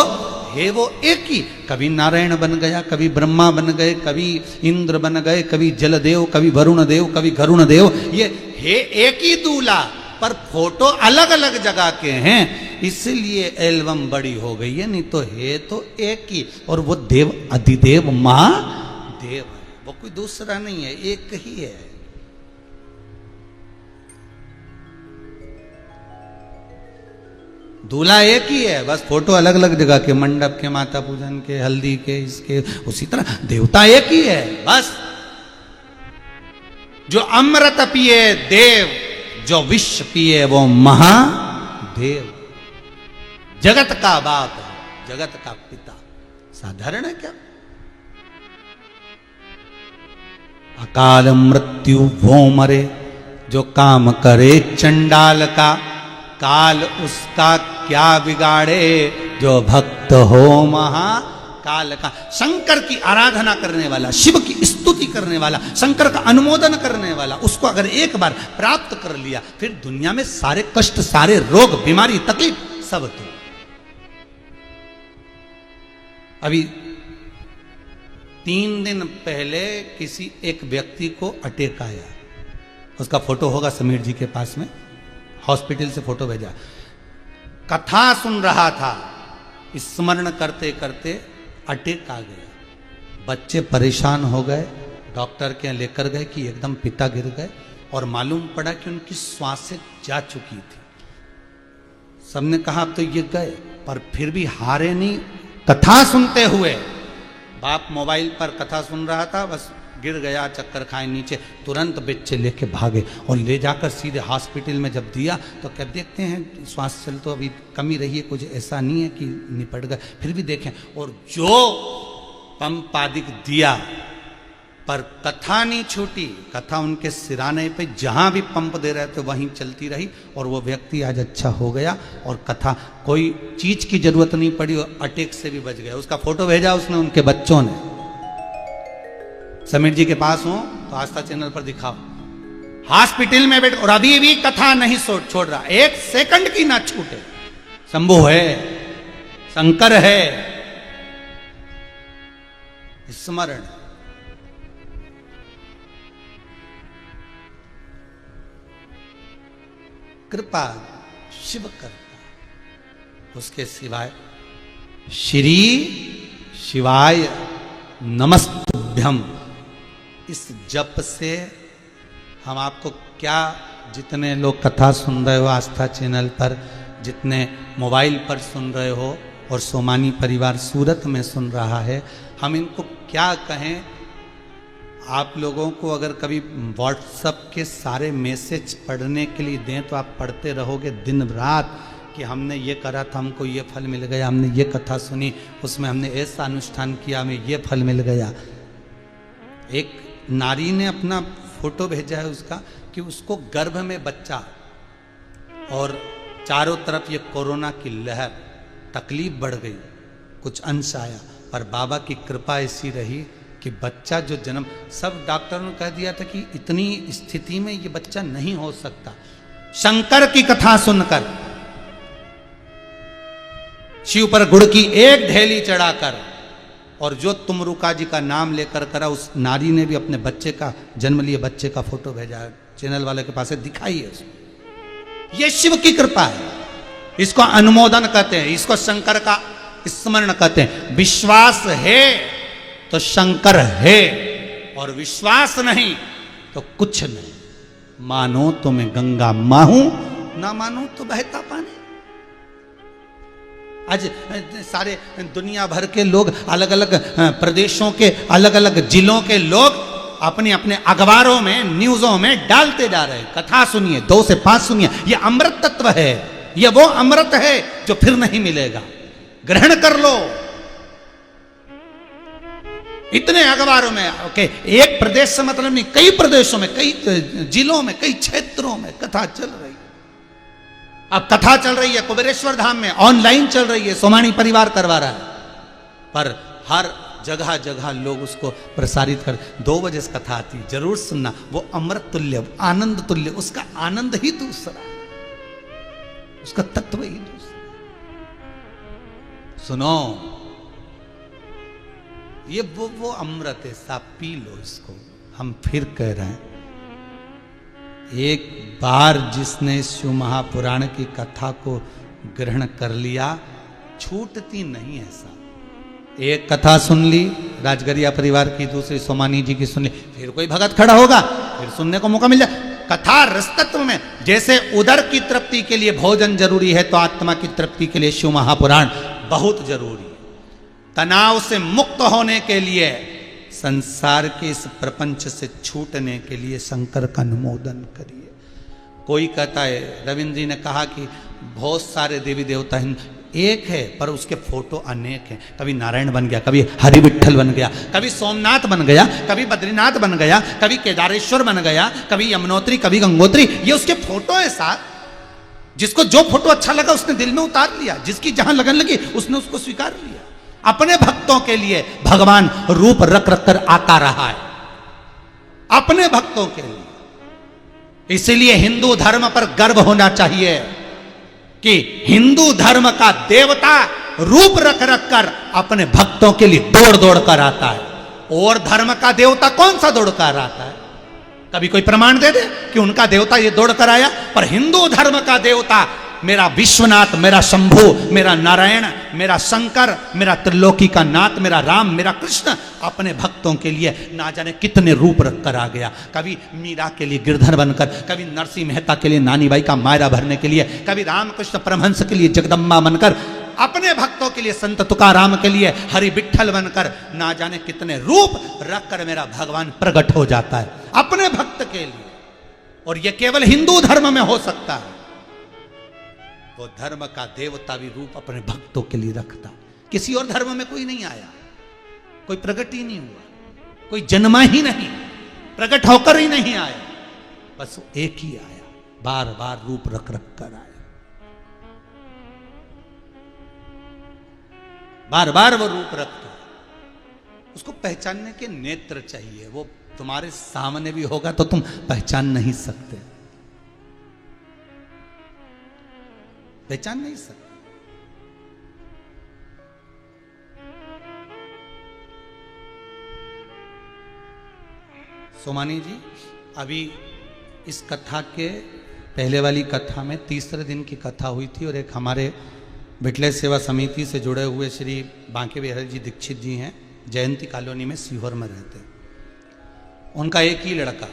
है वो एक ही। कभी नारायण बन गया, कभी ब्रह्मा बन गए, कभी इंद्र बन गए, कभी जलदेव, कभी वरुण देव, कभी गरुण देव, ये है एक ही दूल्हा, पर फोटो अलग अलग जगह के हैं, इसलिए एल्बम बड़ी हो गई है, नहीं तो है तो एक ही। और वो देव अधिदेव महादेव है, वो कोई दूसरा नहीं है, एक ही है। दूल्हा एक ही है, बस फोटो अलग अलग जगह के, मंडप के, माता पूजन के, हल्दी के, इसके। उसी तरह देवता एक ही है बस। जो अमृत पिए देव, जो विष पिए वो महादेव। जगत का बाप है, जगत का पिता। साधारण है क्या? अकाल मृत्यु वो मरे, जो काम करे चंडाल का, काल उसका क्या बिगाड़े, जो भक्त हो महाकाल का। शंकर की आराधना करने वाला, शिव की स्तुति करने वाला, शंकर का अनुमोदन करने वाला, उसको अगर एक बार प्राप्त कर लिया, फिर दुनिया में सारे कष्ट, सारे रोग, बीमारी, तकलीफ सब दूर। अभी 3 दिन पहले किसी एक व्यक्ति को अटैक आया, उसका फोटो होगा समीर जी के पास में, हॉस्पिटल से फोटो भेजा। कथा सुन रहा था, स्मरण करते करते अटैक आ गया। बच्चे परेशान हो गए, डॉक्टर के यहाँ लेकर गए कि एकदम पिता गिर गए, और मालूम पड़ा कि उनकी श्वासें जा चुकी थी। सबने कहा अब तो ये गए, पर फिर भी हारे नहीं। कथा सुनते हुए, बाप मोबाइल पर कथा सुन रहा था, बस गिर गया, चक्कर खाए नीचे, तुरंत बच्चे लेके भागे और ले जाकर सीधे हॉस्पिटल में जब दिया तो क्या देखते हैं श्वास चल तो अभी कमी रही है, कुछ ऐसा नहीं है कि निपट गए, फिर भी देखें। और जो पंप आदि दिया, पर कथा नहीं छूटी। कथा उनके सिराने पे जहां भी पंप दे रहे थे वहीं चलती रही, और वो व्यक्ति आज अच्छा हो गया, और कथा कोई चीज की जरूरत नहीं पड़ी, और अटैक से भी बच गया। उसका फोटो भेजा उसने, उनके बच्चों ने। समीर जी के पास हूं तो आस्था चैनल पर दिखाओ, हॉस्पिटल में बैठ, और अभी भी कथा नहीं छोड़ रहा, 1 सेकंड की ना छूटे। शंभु है, शंकर है, स्मरण। कृपा शिव करता, उसके सिवाय श्री शिवाय नमस्तुभ्यम, इस जप से हम आपको क्या, जितने लोग कथा सुन रहे हो आस्था चैनल पर, जितने मोबाइल पर सुन रहे हो, और सोमानी परिवार सूरत में सुन रहा है, हम इनको क्या कहें। आप लोगों को अगर कभी व्हाट्सएप के सारे मैसेज पढ़ने के लिए दें तो आप पढ़ते रहोगे दिन रात कि हमने ये करा था, हमको ये फल मिल गया, हमने ये कथा सुनी, उसमें हमने ऐसा अनुष्ठान किया, हमें ये फल मिल गया। एक नारी ने अपना फोटो भेजा है उसका, कि उसको गर्भ में बच्चा, और चारों तरफ ये कोरोना की लहर, तकलीफ बढ़ गई, कुछ अंश आया, पर बाबा की कृपा ऐसी रही कि बच्चा जो जन्म, सब डॉक्टरों ने कह दिया था कि इतनी स्थिति में ये बच्चा नहीं हो सकता। शंकर की कथा सुनकर, शिव पर गुड़ की एक ढेली चढ़ाकर, और जो तुमरुका जी का नाम लेकर करा, उस नारी ने भी अपने बच्चे का, जन्म लिए बच्चे का फोटो भेजा, चैनल वाले के पास दिखाई है। ये शिव की कृपा है, इसको अनुमोदन कहते हैं, इसको शंकर का स्मरण कहते हैं। विश्वास है तो शंकर है, और विश्वास नहीं तो कुछ नहीं। मानो तो मैं गंगा माहूं, ना मानो तो बहता पानी। आज सारे दुनिया भर के लोग, अलग अलग प्रदेशों के, अलग अलग जिलों के लोग अपने अपने अखबारों में, न्यूज़ों में डालते जा रहे हैं, कथा सुनिए, 2 से 5 सुनिए। ये अमृत तत्व है, ये वो अमृत है जो फिर नहीं मिलेगा, ग्रहण कर लो। इतने अखबारों में, ओके, एक प्रदेश से मतलब नहीं, कई प्रदेशों में, कई जिलों में, कई क्षेत्रों में कथा चल रही। अब कथा चल रही है कुबेरेश्वर धाम में, ऑनलाइन चल रही है, सोमानी परिवार करवा रहा है, पर हर जगह जगह लोग उसको प्रसारित कर। 2 बजे से कथा आती, जरूर सुनना, वो अमृत तुल्य, आनंद तुल्य, उसका आनंद ही दूसरा, उसका तत्व ही दूसरा। सुनो, ये वो अमृत है, साहब पी लो इसको। हम फिर कह रहे हैं, एक बार जिसने शिव महापुराण की कथा को ग्रहण कर लिया, छूटती नहीं है साहब। एक कथा सुन ली राजगरिया परिवार की, दूसरी सोमानी जी की सुन ली, फिर कोई भगत खड़ा होगा, फिर सुनने को मौका मिल जाए। कथा रसतत्व में, जैसे उदर की तृप्ति के लिए भोजन जरूरी है, तो आत्मा की तृप्ति के लिए शिव महापुराण बहुत जरूरी है। तनाव से मुक्त होने के लिए, संसार के इस प्रपंच से छूटने के लिए शंकर का अनुमोदन करिए। कोई कहता है, रविंद्र जी ने कहा कि बहुत सारे देवी देवता एक है, पर उसके फोटो अनेक हैं। कभी नारायण बन गया, कभी हरि विठ्ठल बन गया, कभी सोमनाथ बन गया, कभी बद्रीनाथ बन गया, कभी केदारेश्वर बन गया, कभी यमुनोत्री, कभी गंगोत्री। ये उसके फोटो है साथ। जिसको जो फोटो अच्छा लगा उसने दिल में उतार लिया, जिसकी जहां लगन लगी उसने उसको स्वीकार लिया। अपने भक्तों के लिए भगवान रूप रख रख कर आता रहा है, अपने भक्तों के लिए। इसलिए हिंदू धर्म पर गर्व होना चाहिए कि हिंदू धर्म का देवता रूप रख रख कर अपने भक्तों के लिए दौड़ दौड़ कर आता है। और धर्म का देवता कौन सा दौड़ कर आता है? कभी कोई प्रमाण दे दे कि उनका देवता ये दौड़ कर आया? पर हिंदू धर्म का देवता, मेरा विश्वनाथ, मेरा शंभु, मेरा नारायण, मेरा शंकर, मेरा त्रिलोकी का नाथ, मेरा राम, मेरा कृष्ण, अपने भक्तों के लिए ना जाने कितने रूप रख कर आ गया। कभी मीरा के लिए गिरधर बनकर, कभी नरसिंह मेहता के लिए नानी बाई का मायरा भरने के लिए, कभी रामकृष्ण परमहंस के लिए जगदम्बा बनकर, अपने भक्तों के लिए संत तुकाराम के लिए हरि विठ्ठल बनकर, ना जाने कितने रूप रख कर मेरा भगवान प्रकट हो जाता है अपने भक्त के लिए। और यह केवल हिंदू धर्म में हो सकता है। वो धर्म का देवता भी रूप अपने भक्तों के लिए रखता। किसी और धर्म में कोई नहीं आया, कोई प्रकट ही नहीं हुआ, कोई जन्मा ही नहीं, प्रकट होकर ही नहीं आया, बस एक ही आया, बार बार रूप रख रख कर आया, बार बार वो रूप रखता। उसको पहचानने के नेत्र चाहिए। वो तुम्हारे सामने भी होगा तो तुम पहचान नहीं सकते, पहचान नहीं सकते। सोमानी जी, अभी इस कथा के पहले वाली कथा में तीसरे दिन की कथा हुई थी, और एक हमारे विठले सेवा समिति से जुड़े हुए श्री बांके बिहारी जी दीक्षित जी हैं, जयंती कॉलोनी में सीहोर में रहते हैं। उनका एक ही लड़का,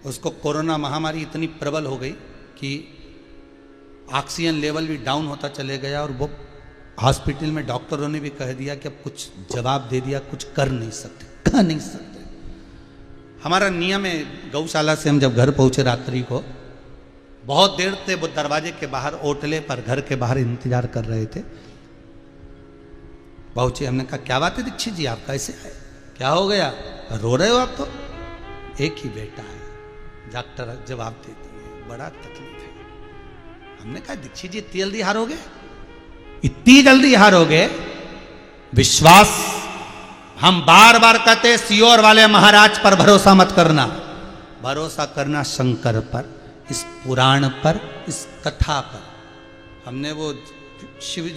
उसको कोरोना महामारी इतनी प्रबल हो गई कि ऑक्सीजन लेवल भी डाउन होता चले गया, और वो हॉस्पिटल में डॉक्टरों ने भी कह दिया कि अब कुछ जवाब दे दिया, कुछ कर नहीं सकते, कह नहीं सकते। हमारा नियम है, गौशाला से हम जब घर पहुंचे रात्रि को, बहुत देर से वो दरवाजे के बाहर ओटले पर घर के बाहर इंतजार कर रहे थे। पहुंचे, हमने कहा क्या बात है दीक्षित जी, आप कैसे आए, क्या हो गया, रो रहे हो आप? तो एक ही बेटा है, डॉक्टर जवाब देती है, बड़ा तकलीफ है। हमने कहा दीक्षित जी इतनी जल्दी हारोगे, इतनी जल्दी हारोगे? विश्वास, हम बार बार कहते सियोर वाले महाराज पर भरोसा मत करना, भरोसा करना शंकर पर, इस पुराण पर, इस कथा पर। हमने वो शिव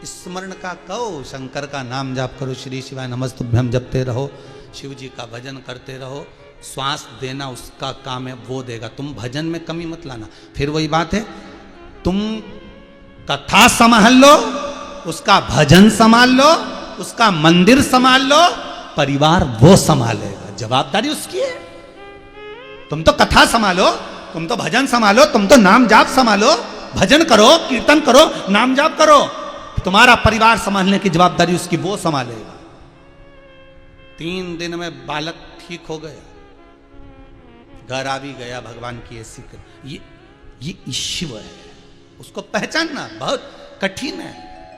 स्मरण का कहो, शंकर का नाम जाप करो, श्री शिवाय नमस्तुभ्यम जपते रहो, शिव जी का भजन करते रहो। श्वास देना उसका काम है, वो देगा। तुम भजन में कमी मत लाना। फिर वही बात है, तुम कथा संभाल लो, उसका भजन संभाल लो, उसका मंदिर संभाल लो, परिवार वो संभालेगा, जवाबदारी उसकी है। तुम तो कथा संभालो, तुम तो भजन संभालो, तुम तो नाम जाप संभालो, भजन करो, कीर्तन करो, नाम जाप करो, तुम्हारा परिवार संभालने की जवाबदारी उसकी, वो संभालेगा। 3 दिन में बालक ठीक हो गया, घर आ भी गया, भगवान की ऐसी ये शिव है, उसको पहचानना बहुत कठिन है।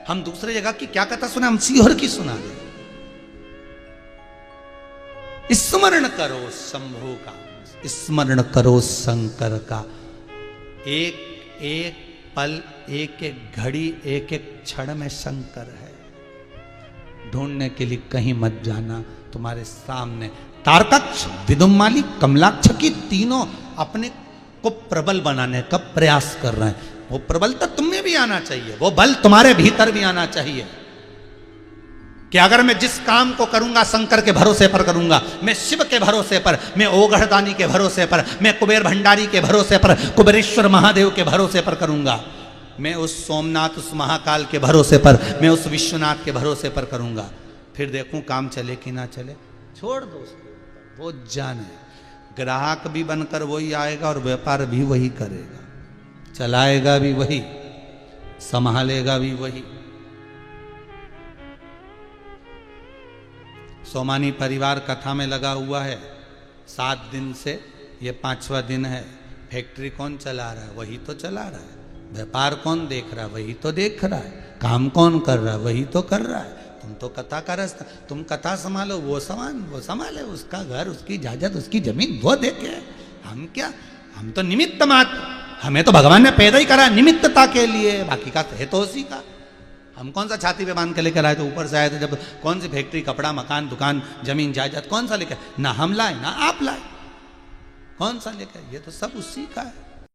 हम दूसरे जगह की क्या कथा सुना, हम सीहोर की सुना दे। स्मरण करो शंभु का, स्मरण करो शंकर का। एक एक पल, एक एक घड़ी, एक एक क्षण में शंकर है। ढूंढने के लिए कहीं मत जाना, तुम्हारे सामने। तारकाक्ष, विदुम्माली, कमलाक्ष की तीनों अपने को प्रबल बनाने का प्रयास कर रहे हैं। वो प्रबलता तुम्हें भी आना चाहिए, वो बल तुम्हारे भीतर भी आना चाहिए कि अगर मैं जिस काम को करूंगा शंकर के भरोसे पर करूंगा, मैं शिव के भरोसे पर, मैं ओघड़दानी के भरोसे पर, मैं कुबेर भंडारी के भरोसे पर, कुबेरेश्वर महादेव के भरोसे पर करूंगा, मैं उस सोमनाथ, उस महाकाल के भरोसे पर, मैं उस विश्वनाथ के भरोसे पर करूंगा, फिर देखूं काम चले कि ना चले। छोड़ दो उसको, वो जाने। ग्राहक भी बनकर वही आएगा और व्यापार भी वही करेगा, चलाएगा भी वही, संभालेगा भी वही। सोमानी परिवार कथा में लगा हुआ है 7 दिन से, ये 5वां दिन है। फैक्ट्री कौन चला रहा है? वही तो चला रहा है। व्यापार कौन देख रहा है? वही तो देख रहा है। काम कौन कर रहा है? वही तो कर रहा है। तुम तो कथा का रास्ता, तुम कथा संभालो, वो संभाले, उसका घर, उसकी इजाजत, उसकी जमीन वो देखे। हम क्या, हम तो निमित्त मात्र, हमें तो भगवान ने पैदा ही करा निमित्तता के लिए, बाकी का है तो उसी का। हम कौन सा छाती पे बांध के लेकर आए थे, ऊपर से आए थे जब? कौन सी फैक्ट्री, कपड़ा, मकान, दुकान, जमीन जायदाद कौन सा लेकर? ना हम लाए ना आप लाए, कौन सा लेकर? ये तो सब उसी का है।